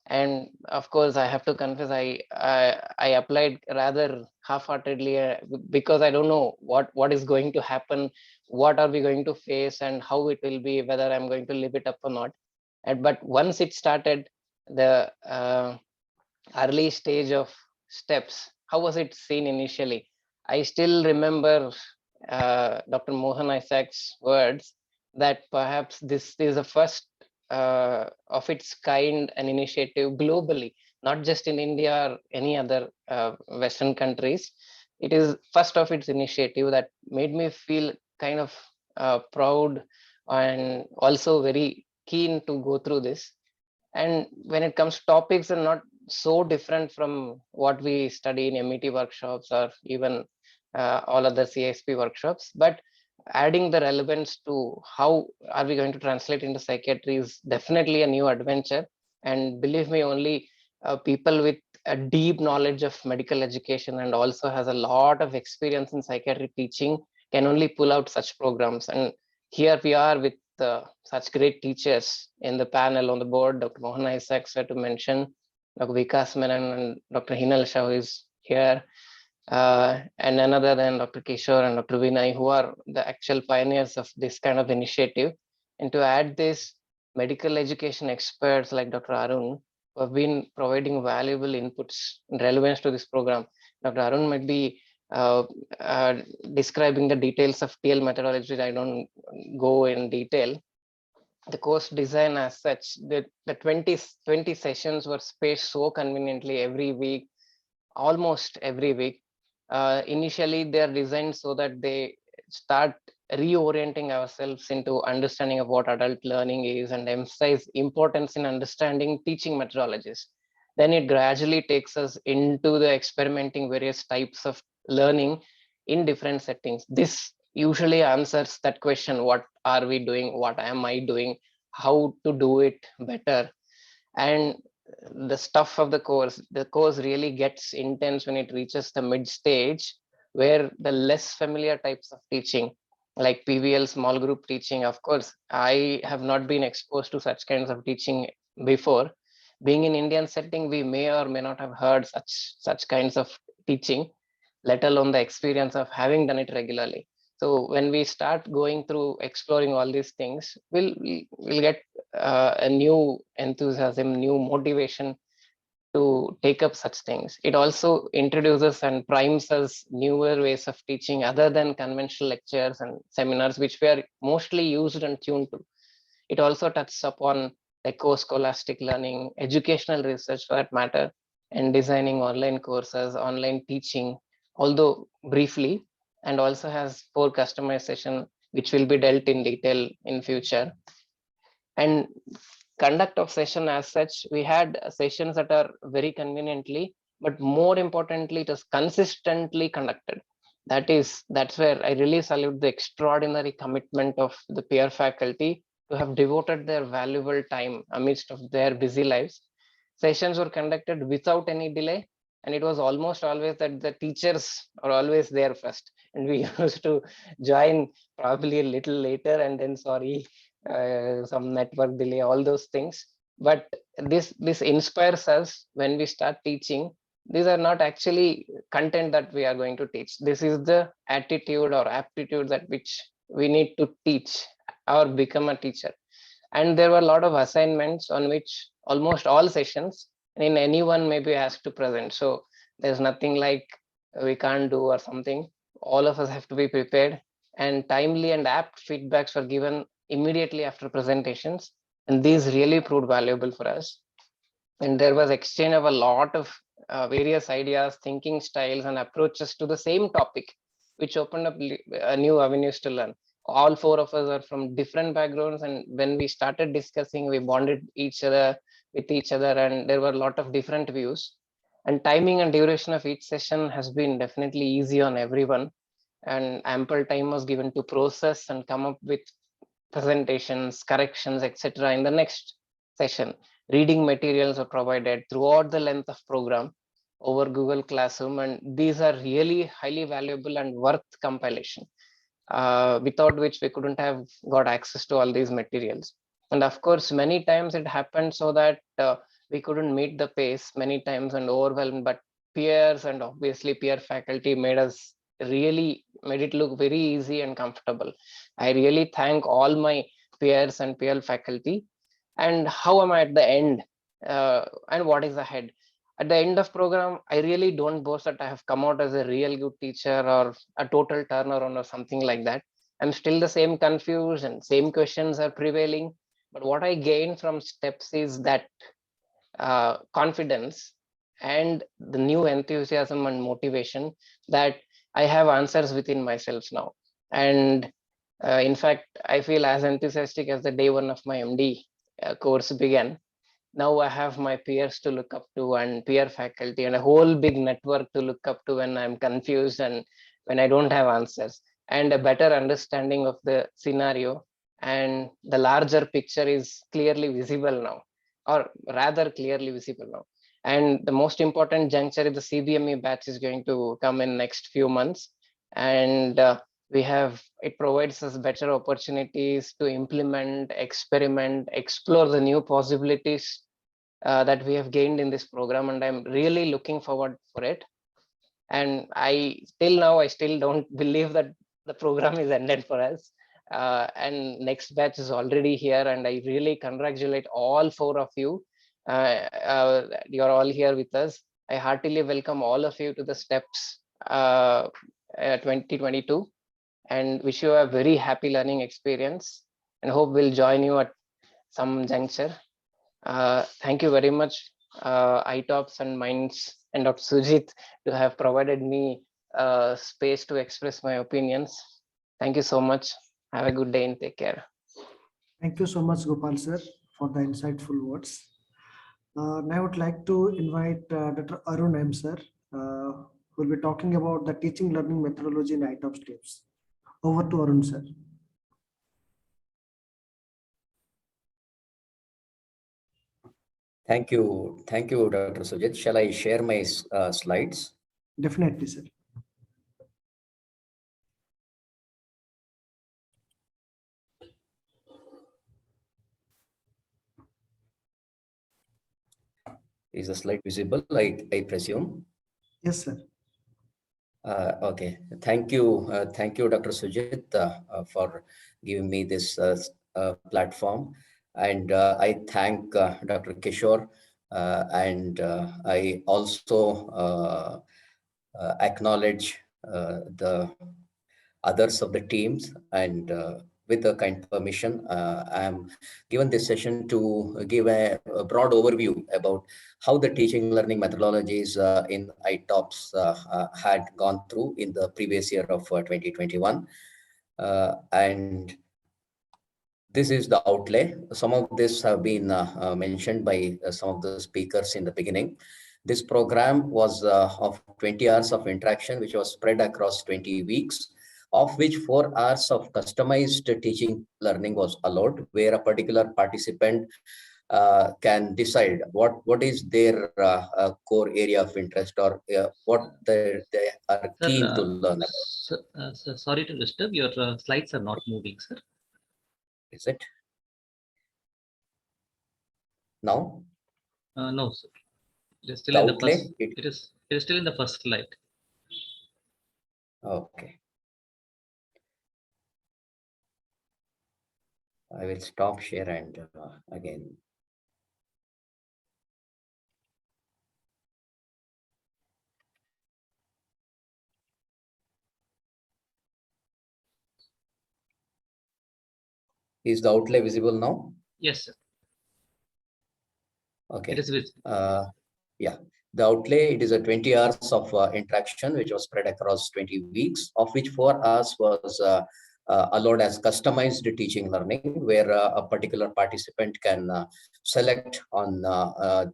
And of course, I have to confess, I applied rather half-heartedly because I don't know what is going to happen, what are we going to face, and how it will be, whether I'm going to live it up or not. But once it started, the early stage of STEPS, how was it seen initially? I still remember Dr. Mohan Isaac's words that perhaps this is the first of its kind, an initiative globally, not just in India or any other Western countries. It is first of its initiative that made me feel kind of proud and also very keen to go through this. And when it comes to topics, are not so different from what we study in MET workshops or even all other CSP workshops, but adding the relevance to how are we going to translate into psychiatry is definitely a new adventure. And believe me, only people with a deep knowledge of medical education and also has a lot of experience in psychiatry teaching can only pull out such programs. And here we are with such great teachers in the panel on the board, Dr. Mohan Isaacs, to mention, Dr. Vikas Menon and Dr. Hinal Shah, who is here, and none other than Dr. Kishore and Dr. Vinay, who are the actual pioneers of this kind of initiative. And to add this, medical education experts like Dr. Arun, who have been providing valuable inputs in relevance to this program. Dr. Arun might be describing the details of TL methodology. I don't go in detail. The course design as such, the 20 sessions were spaced so conveniently every week, almost every week. Initially, they are designed so that they start reorienting ourselves into understanding of what adult learning is and emphasize importance in understanding teaching methodologies. Then it gradually takes us into the experimenting various types of learning in different settings. This usually answers that question: what are we doing? What am I doing? How to do it better? And the stuff of the course really gets intense when it reaches the mid stage, where the less familiar types of teaching like PVL, small group teaching, of course, I have not been exposed to such kinds of teaching before. Being in Indian setting, we may or may not have heard such kinds of teaching, let alone the experience of having done it regularly. So when we start going through exploring all these things, we'll get a new enthusiasm, new motivation to take up such things. It also introduces and primes us newer ways of teaching other than conventional lectures and seminars, which we are mostly used and tuned to. It also touches upon eco-scholastic learning, educational research for that matter, and designing online courses, online teaching, although briefly, and also has 4 customization, which will be dealt in detail in future. And conduct of session as such, we had sessions that are very conveniently, but more importantly, it is consistently conducted. That's where I really salute the extraordinary commitment of the peer faculty to have devoted their valuable time amidst of their busy lives. Sessions were conducted without any delay, and it was almost always that the teachers are always there first, and we used to join probably a little later, and then sorry, some network delay, all those things. But this inspires us when we start teaching. These are not actually content that we are going to teach. This is the attitude or aptitude that which we need to teach or become a teacher. And there were a lot of assignments on which almost all sessions, and anyone may be asked to present. So there's nothing like we can't do or something. All of us have to be prepared, and timely and apt feedbacks were given immediately after presentations, and these really proved valuable for us. And there was exchange of a lot of various ideas, thinking styles, and approaches to the same topic, which opened up new avenues to learn. All 4 of us are from different backgrounds, and when we started discussing, we bonded with each other, and there were a lot of different views. And timing and duration of each session has been definitely easy on everyone, and ample time was given to process and come up with presentations, corrections, etc. in the next session. Reading materials are provided throughout the length of program over Google Classroom, and these are really highly valuable and worth compilation, without which we couldn't have got access to all these materials. And of course, many times it happened so that we couldn't meet the pace many times and overwhelmed, but peers and obviously peer faculty made it look very easy and comfortable. I really thank all my peers and peer faculty. And how am I at the end, and what is ahead? At the end of program, I really don't boast that I have come out as a real good teacher or a total turnaround or something like that. I'm still the same confused and same questions are prevailing. But what I gain from steps is that confidence and the new enthusiasm and motivation that I have answers within myself now. And in fact, I feel as enthusiastic as the day 1 of my MD course began. Now I have my peers to look up to and peer faculty and a whole big network to look up to when I'm confused and when I don't have answers, and a better understanding of the scenario, and the larger picture is clearly visible now, or rather clearly visible now. And the most important juncture is the CBME batch is going to come in next few months. And it provides us better opportunities to implement, experiment, explore the new possibilities that we have gained in this program. And I'm really looking forward for it. And I still don't believe that the program is ended for us. And next batch is already here. And I really congratulate all 4 of you. You're all here with us. I heartily welcome all of you to the STEPS 2022 and wish you a very happy learning experience and hope we'll join you at some juncture. Thank you very much, ITops and Minds and Dr. Sujit, to have provided me space to express my opinions. Thank you so much. Have a good day and take care. Thank you so much, Gopal sir, for the insightful words. Now I would like to invite Dr. Arun M. sir, who will be talking about the teaching learning methodology in IToP steps. Over to Arun sir. Thank you, Dr. Sujit. Shall I share my slides? Definitely, sir. Is the slide visible, I presume? Yes, sir. Okay. Thank you, Dr. Sujit, for giving me this platform. And I thank Dr. Kishore, and I also acknowledge the others of the teams, and with the kind permission, I am given this session to give a broad overview about how the teaching learning methodologies in IToPs had gone through in the previous year of 2021. And this is the outlay. Some of this have been mentioned by some of the speakers in the beginning. This program was of 20 hours of interaction, which was spread across 20 weeks, of which 4 hours of customized teaching learning was allowed, where a particular participant can decide what is their core area of interest, or what they are keen to learn about. Sir, sorry to disturb, your slides are not moving, sir. Is it? Now? No, sir. It is still in the outlay? first. It is still in the first slide. Okay. I will stop share and again. Is the outlay visible now? Yes, sir. Okay. It is visible. Yeah. The outlay, it is a 20 hours of interaction, which was spread across 20 weeks, of which 4 hours was allowed as customized teaching learning, where a particular participant can select on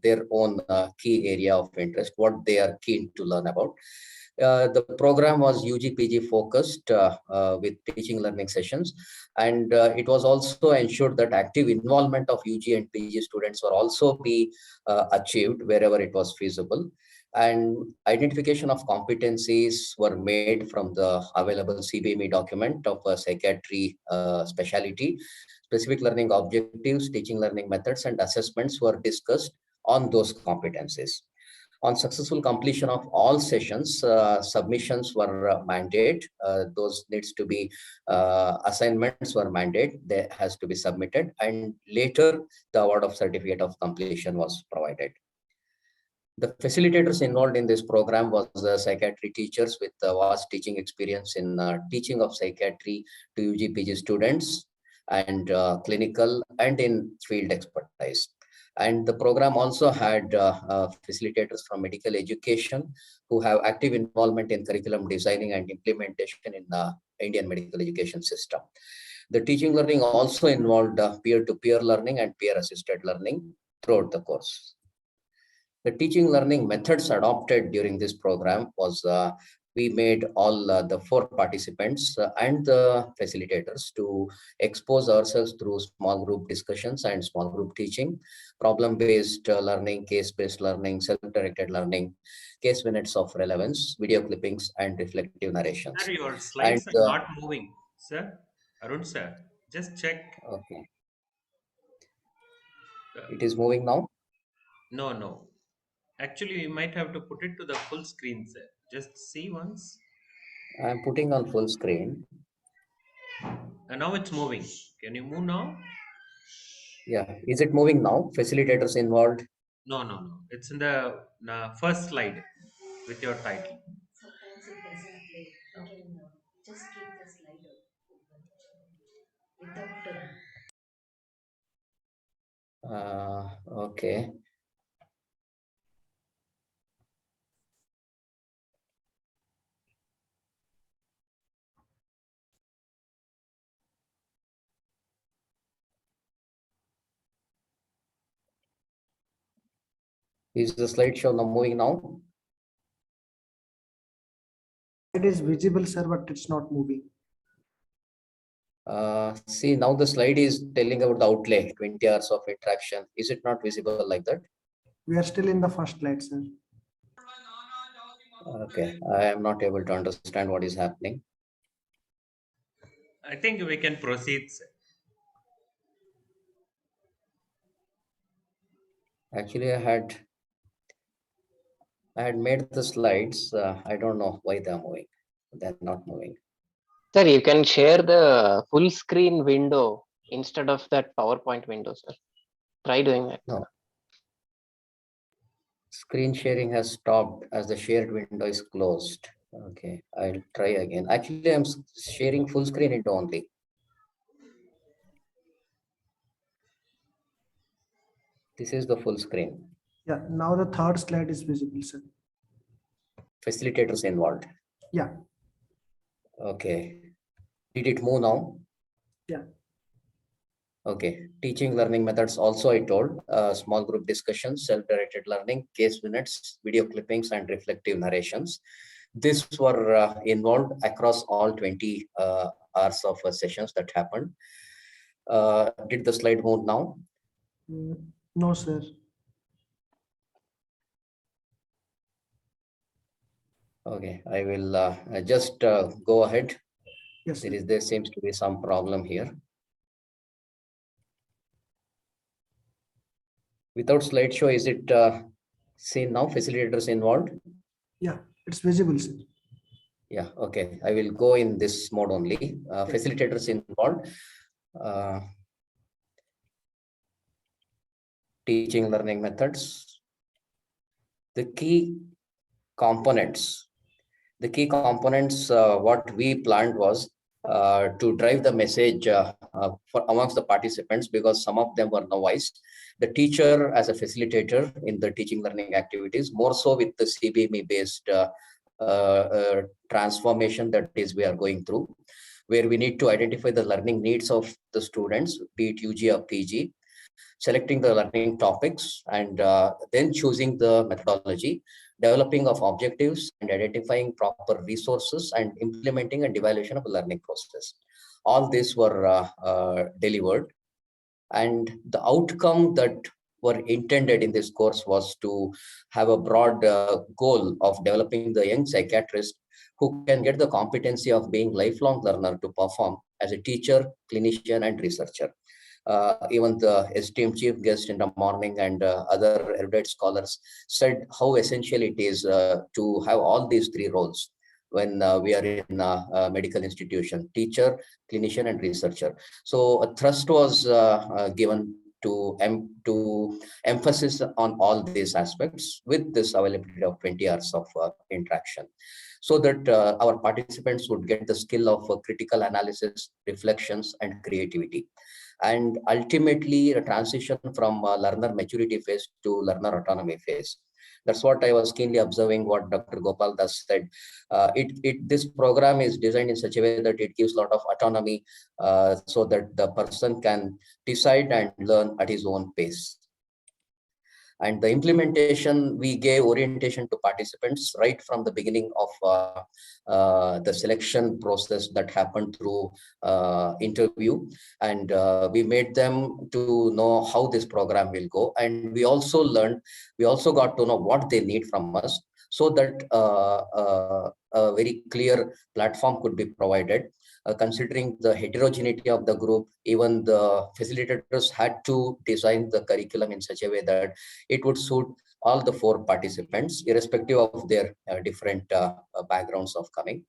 their own key area of interest, what they are keen to learn about. The program was UG-PG focused with teaching learning sessions, and it was also ensured that active involvement of UG and PG students were also be achieved wherever it was feasible. And identification of competencies were made from the available CBME document of a psychiatry specialty. Specific learning objectives, teaching learning methods, and assessments were discussed on those competencies. On successful completion of all sessions, submissions were mandate. Those needs to be assignments were mandate. They has to be submitted, and later the award of certificate of completion was provided. The facilitators involved in this program was psychiatry teachers with vast teaching experience in teaching of psychiatry to UG PG students, and clinical and in field expertise. And the program also had facilitators from medical education who have active involvement in curriculum designing and implementation in the Indian medical education system. The teaching learning also involved peer-to-peer learning and peer-assisted learning throughout the course. The teaching learning methods adopted during this program was we made all the 4 participants and the facilitators to expose ourselves through small group discussions and small group teaching, problem-based learning, case-based learning, self-directed learning, case minutes of relevance, video clippings, and reflective narrations. Sir, your slides And, are not moving, sir. Arun sir, just check. okay. It is moving now? No, no. Actually, you might have to put it to the full screen, sir. Just see once. I'm putting on full screen. And now it's moving. Can you move now? Yeah. Is it moving now? Facilitators involved? No, no, no. It's in the first slide with your title. Sometimes it doesn't play. You can just keep the slide open without. Okay. Is the slideshow now moving now? It is visible, sir, but it's not moving. See, now the slide is telling about the outlay, 20 hours of interaction. Is it not visible like that? We are still in the first slide, sir. Okay, I am not able to understand what is happening. I think we can proceed, sir. Actually, I had made the slides. I don't know why they're moving. They're not moving. Sir, you can share the full screen window instead of that PowerPoint window, sir. Try doing that. No. Screen sharing has stopped as the shared window is closed. Okay, I'll try again. Actually, I'm sharing full screen into only. This is the full screen. Yeah, now the third slide is visible, sir. Facilitators involved. Yeah. Okay. Did it move now? Yeah. Okay. Teaching learning methods also I told. Small group discussions, self-directed learning, case minutes, video clippings, and reflective narrations. These were involved across all 20 hours of sessions that happened. Did the slide move now? No, sir. Okay, I will just go ahead. Yes, there seems to be some problem here. Without slideshow, is it seen now? Facilitators involved? Yeah, it's visible, sir. Yeah, okay. I will go in this mode only. Facilitators involved. Teaching learning methods. The key components. What we planned was to drive the message for amongst the participants, because some of them were novice. The teacher as a facilitator in the teaching learning activities, more so with the CBME based transformation that is we are going through, where we need to identify the learning needs of the students, be it UG or PG, selecting the learning topics, and then choosing the methodology, developing of objectives, and identifying proper resources, and implementing and evaluation of the learning process. All these were delivered, and the outcome that were intended in this course was to have a broad goal of developing the young psychiatrist who can get the competency of being lifelong learner to perform as a teacher, clinician, and researcher. Even the esteemed chief guest in the morning and other erudite scholars said how essential it is to have all these 3 roles when we are in a medical institution: teacher, clinician, and researcher. So a thrust was given to emphasis on all these aspects with this availability of 20 hours of interaction, so that our participants would get the skill of critical analysis, reflections, and creativity, and ultimately a transition from learner maturity phase to learner autonomy phase. That's what I was keenly observing what Dr. Gopal Das said. This program is designed in such a way that it gives a lot of autonomy so that the person can decide and learn at his own pace. And the implementation, we gave orientation to participants right from the beginning of the selection process that happened through interview. And we made them to know how this program will go. And we also got to know what they need from us, so that a very clear platform could be provided. Considering the heterogeneity of the group, even the facilitators had to design the curriculum in such a way that it would suit all the 4 participants, irrespective of their different backgrounds of coming.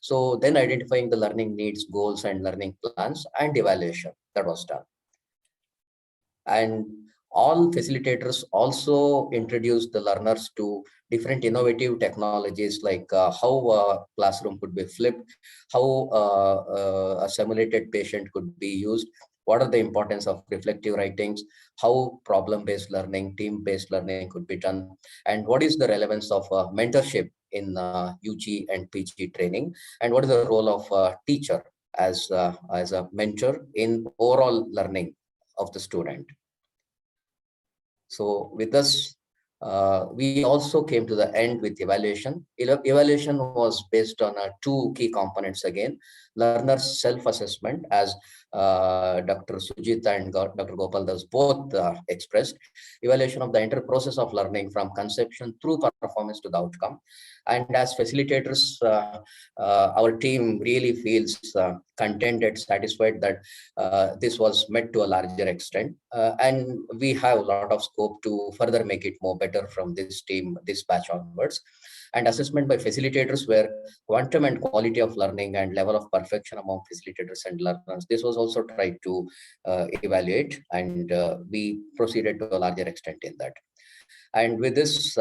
So then identifying the learning needs, goals, and learning plans, and evaluation, that was done. And all facilitators also introduced the learners to different innovative technologies, like how a classroom could be flipped, how a simulated patient could be used, what are the importance of reflective writings, how problem-based learning, team-based learning could be done, and what is the relevance of mentorship in UG and PG training, and what is the role of a teacher as a mentor in overall learning of the student. So with this, we also came to the end with evaluation. Evaluation was based on 2 key components again: learner's self-assessment, as Dr. Sujita and Dr. Gopal Das both expressed, evaluation of the entire process of learning from conception through performance to the outcome. And as facilitators, our team really feels contented, satisfied that this was met to a larger extent. And we have a lot of scope to further make it more better from this team, this batch onwards. And assessment by facilitators, where quantum and quality of learning and level of perfection among facilitators and learners, this was also tried to evaluate, and we proceeded to a larger extent in that. And with this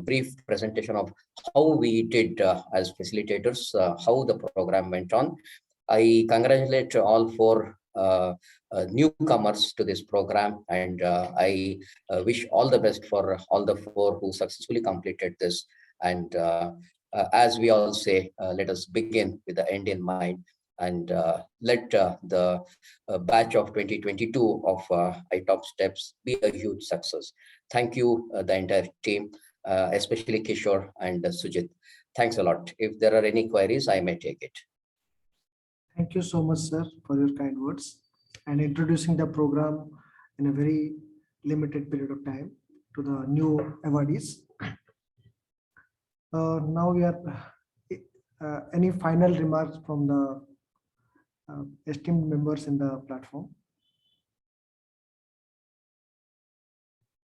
brief presentation of how we did as facilitators, how the program went on, I congratulate all 4 newcomers to this program, and I wish all the best for all the 4 who successfully completed this. And as we all say, let us begin with the end in mind, and let the batch of 2022 of IToP steps be a huge success. Thank you, the entire team, especially Kishore and Sujit. Thanks a lot. If there are any queries, I may take it. Thank you so much, sir, for your kind words and introducing the program in a very limited period of time to the new awardees. Now we are any final remarks from the esteemed members in the platform?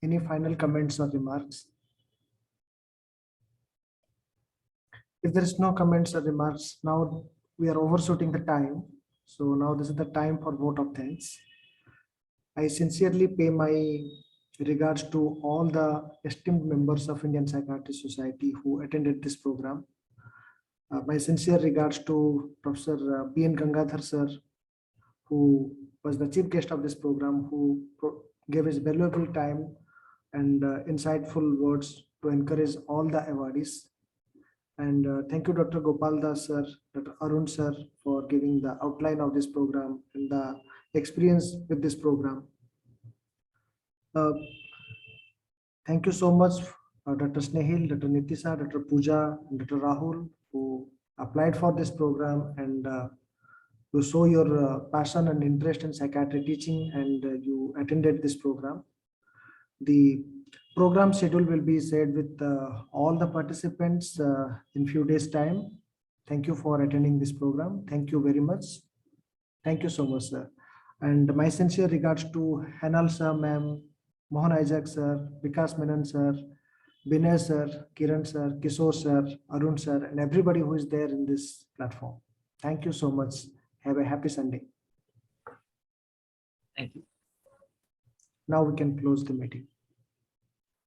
Any final comments or remarks? If there is no comments or remarks, now we are overshooting the time. So now this is the time for vote of thanks. I sincerely pay my regards to all the esteemed members of Indian Psychiatry Society who attended this program. My sincere regards to Professor N Gangadhar sir, who was the chief guest of this program, who gave his valuable time and insightful words to encourage all the awardees. And thank you, Dr. Gopal Das sir, Dr. Arun sir, for giving the outline of this program and the experience with this program. Thank you so much, Dr. Snehil, Dr. Nitisha, Dr. Pooja, and Dr. Rahul, who applied for this program, and you show your passion and interest in psychiatry teaching, and you attended this program. The program schedule will be shared with all the participants in few days' time. Thank you for attending this program. Thank you very much. Thank you so much, sir. And my sincere regards to Hanal sir, ma'am, Mohan Isaac sir, Vikas Menon sir, Vinay sir, Kiran sir, Kishore sir, Arun sir, and everybody who is there in this platform. Thank you so much. Have a happy Sunday. Thank you. Now we can close the meeting.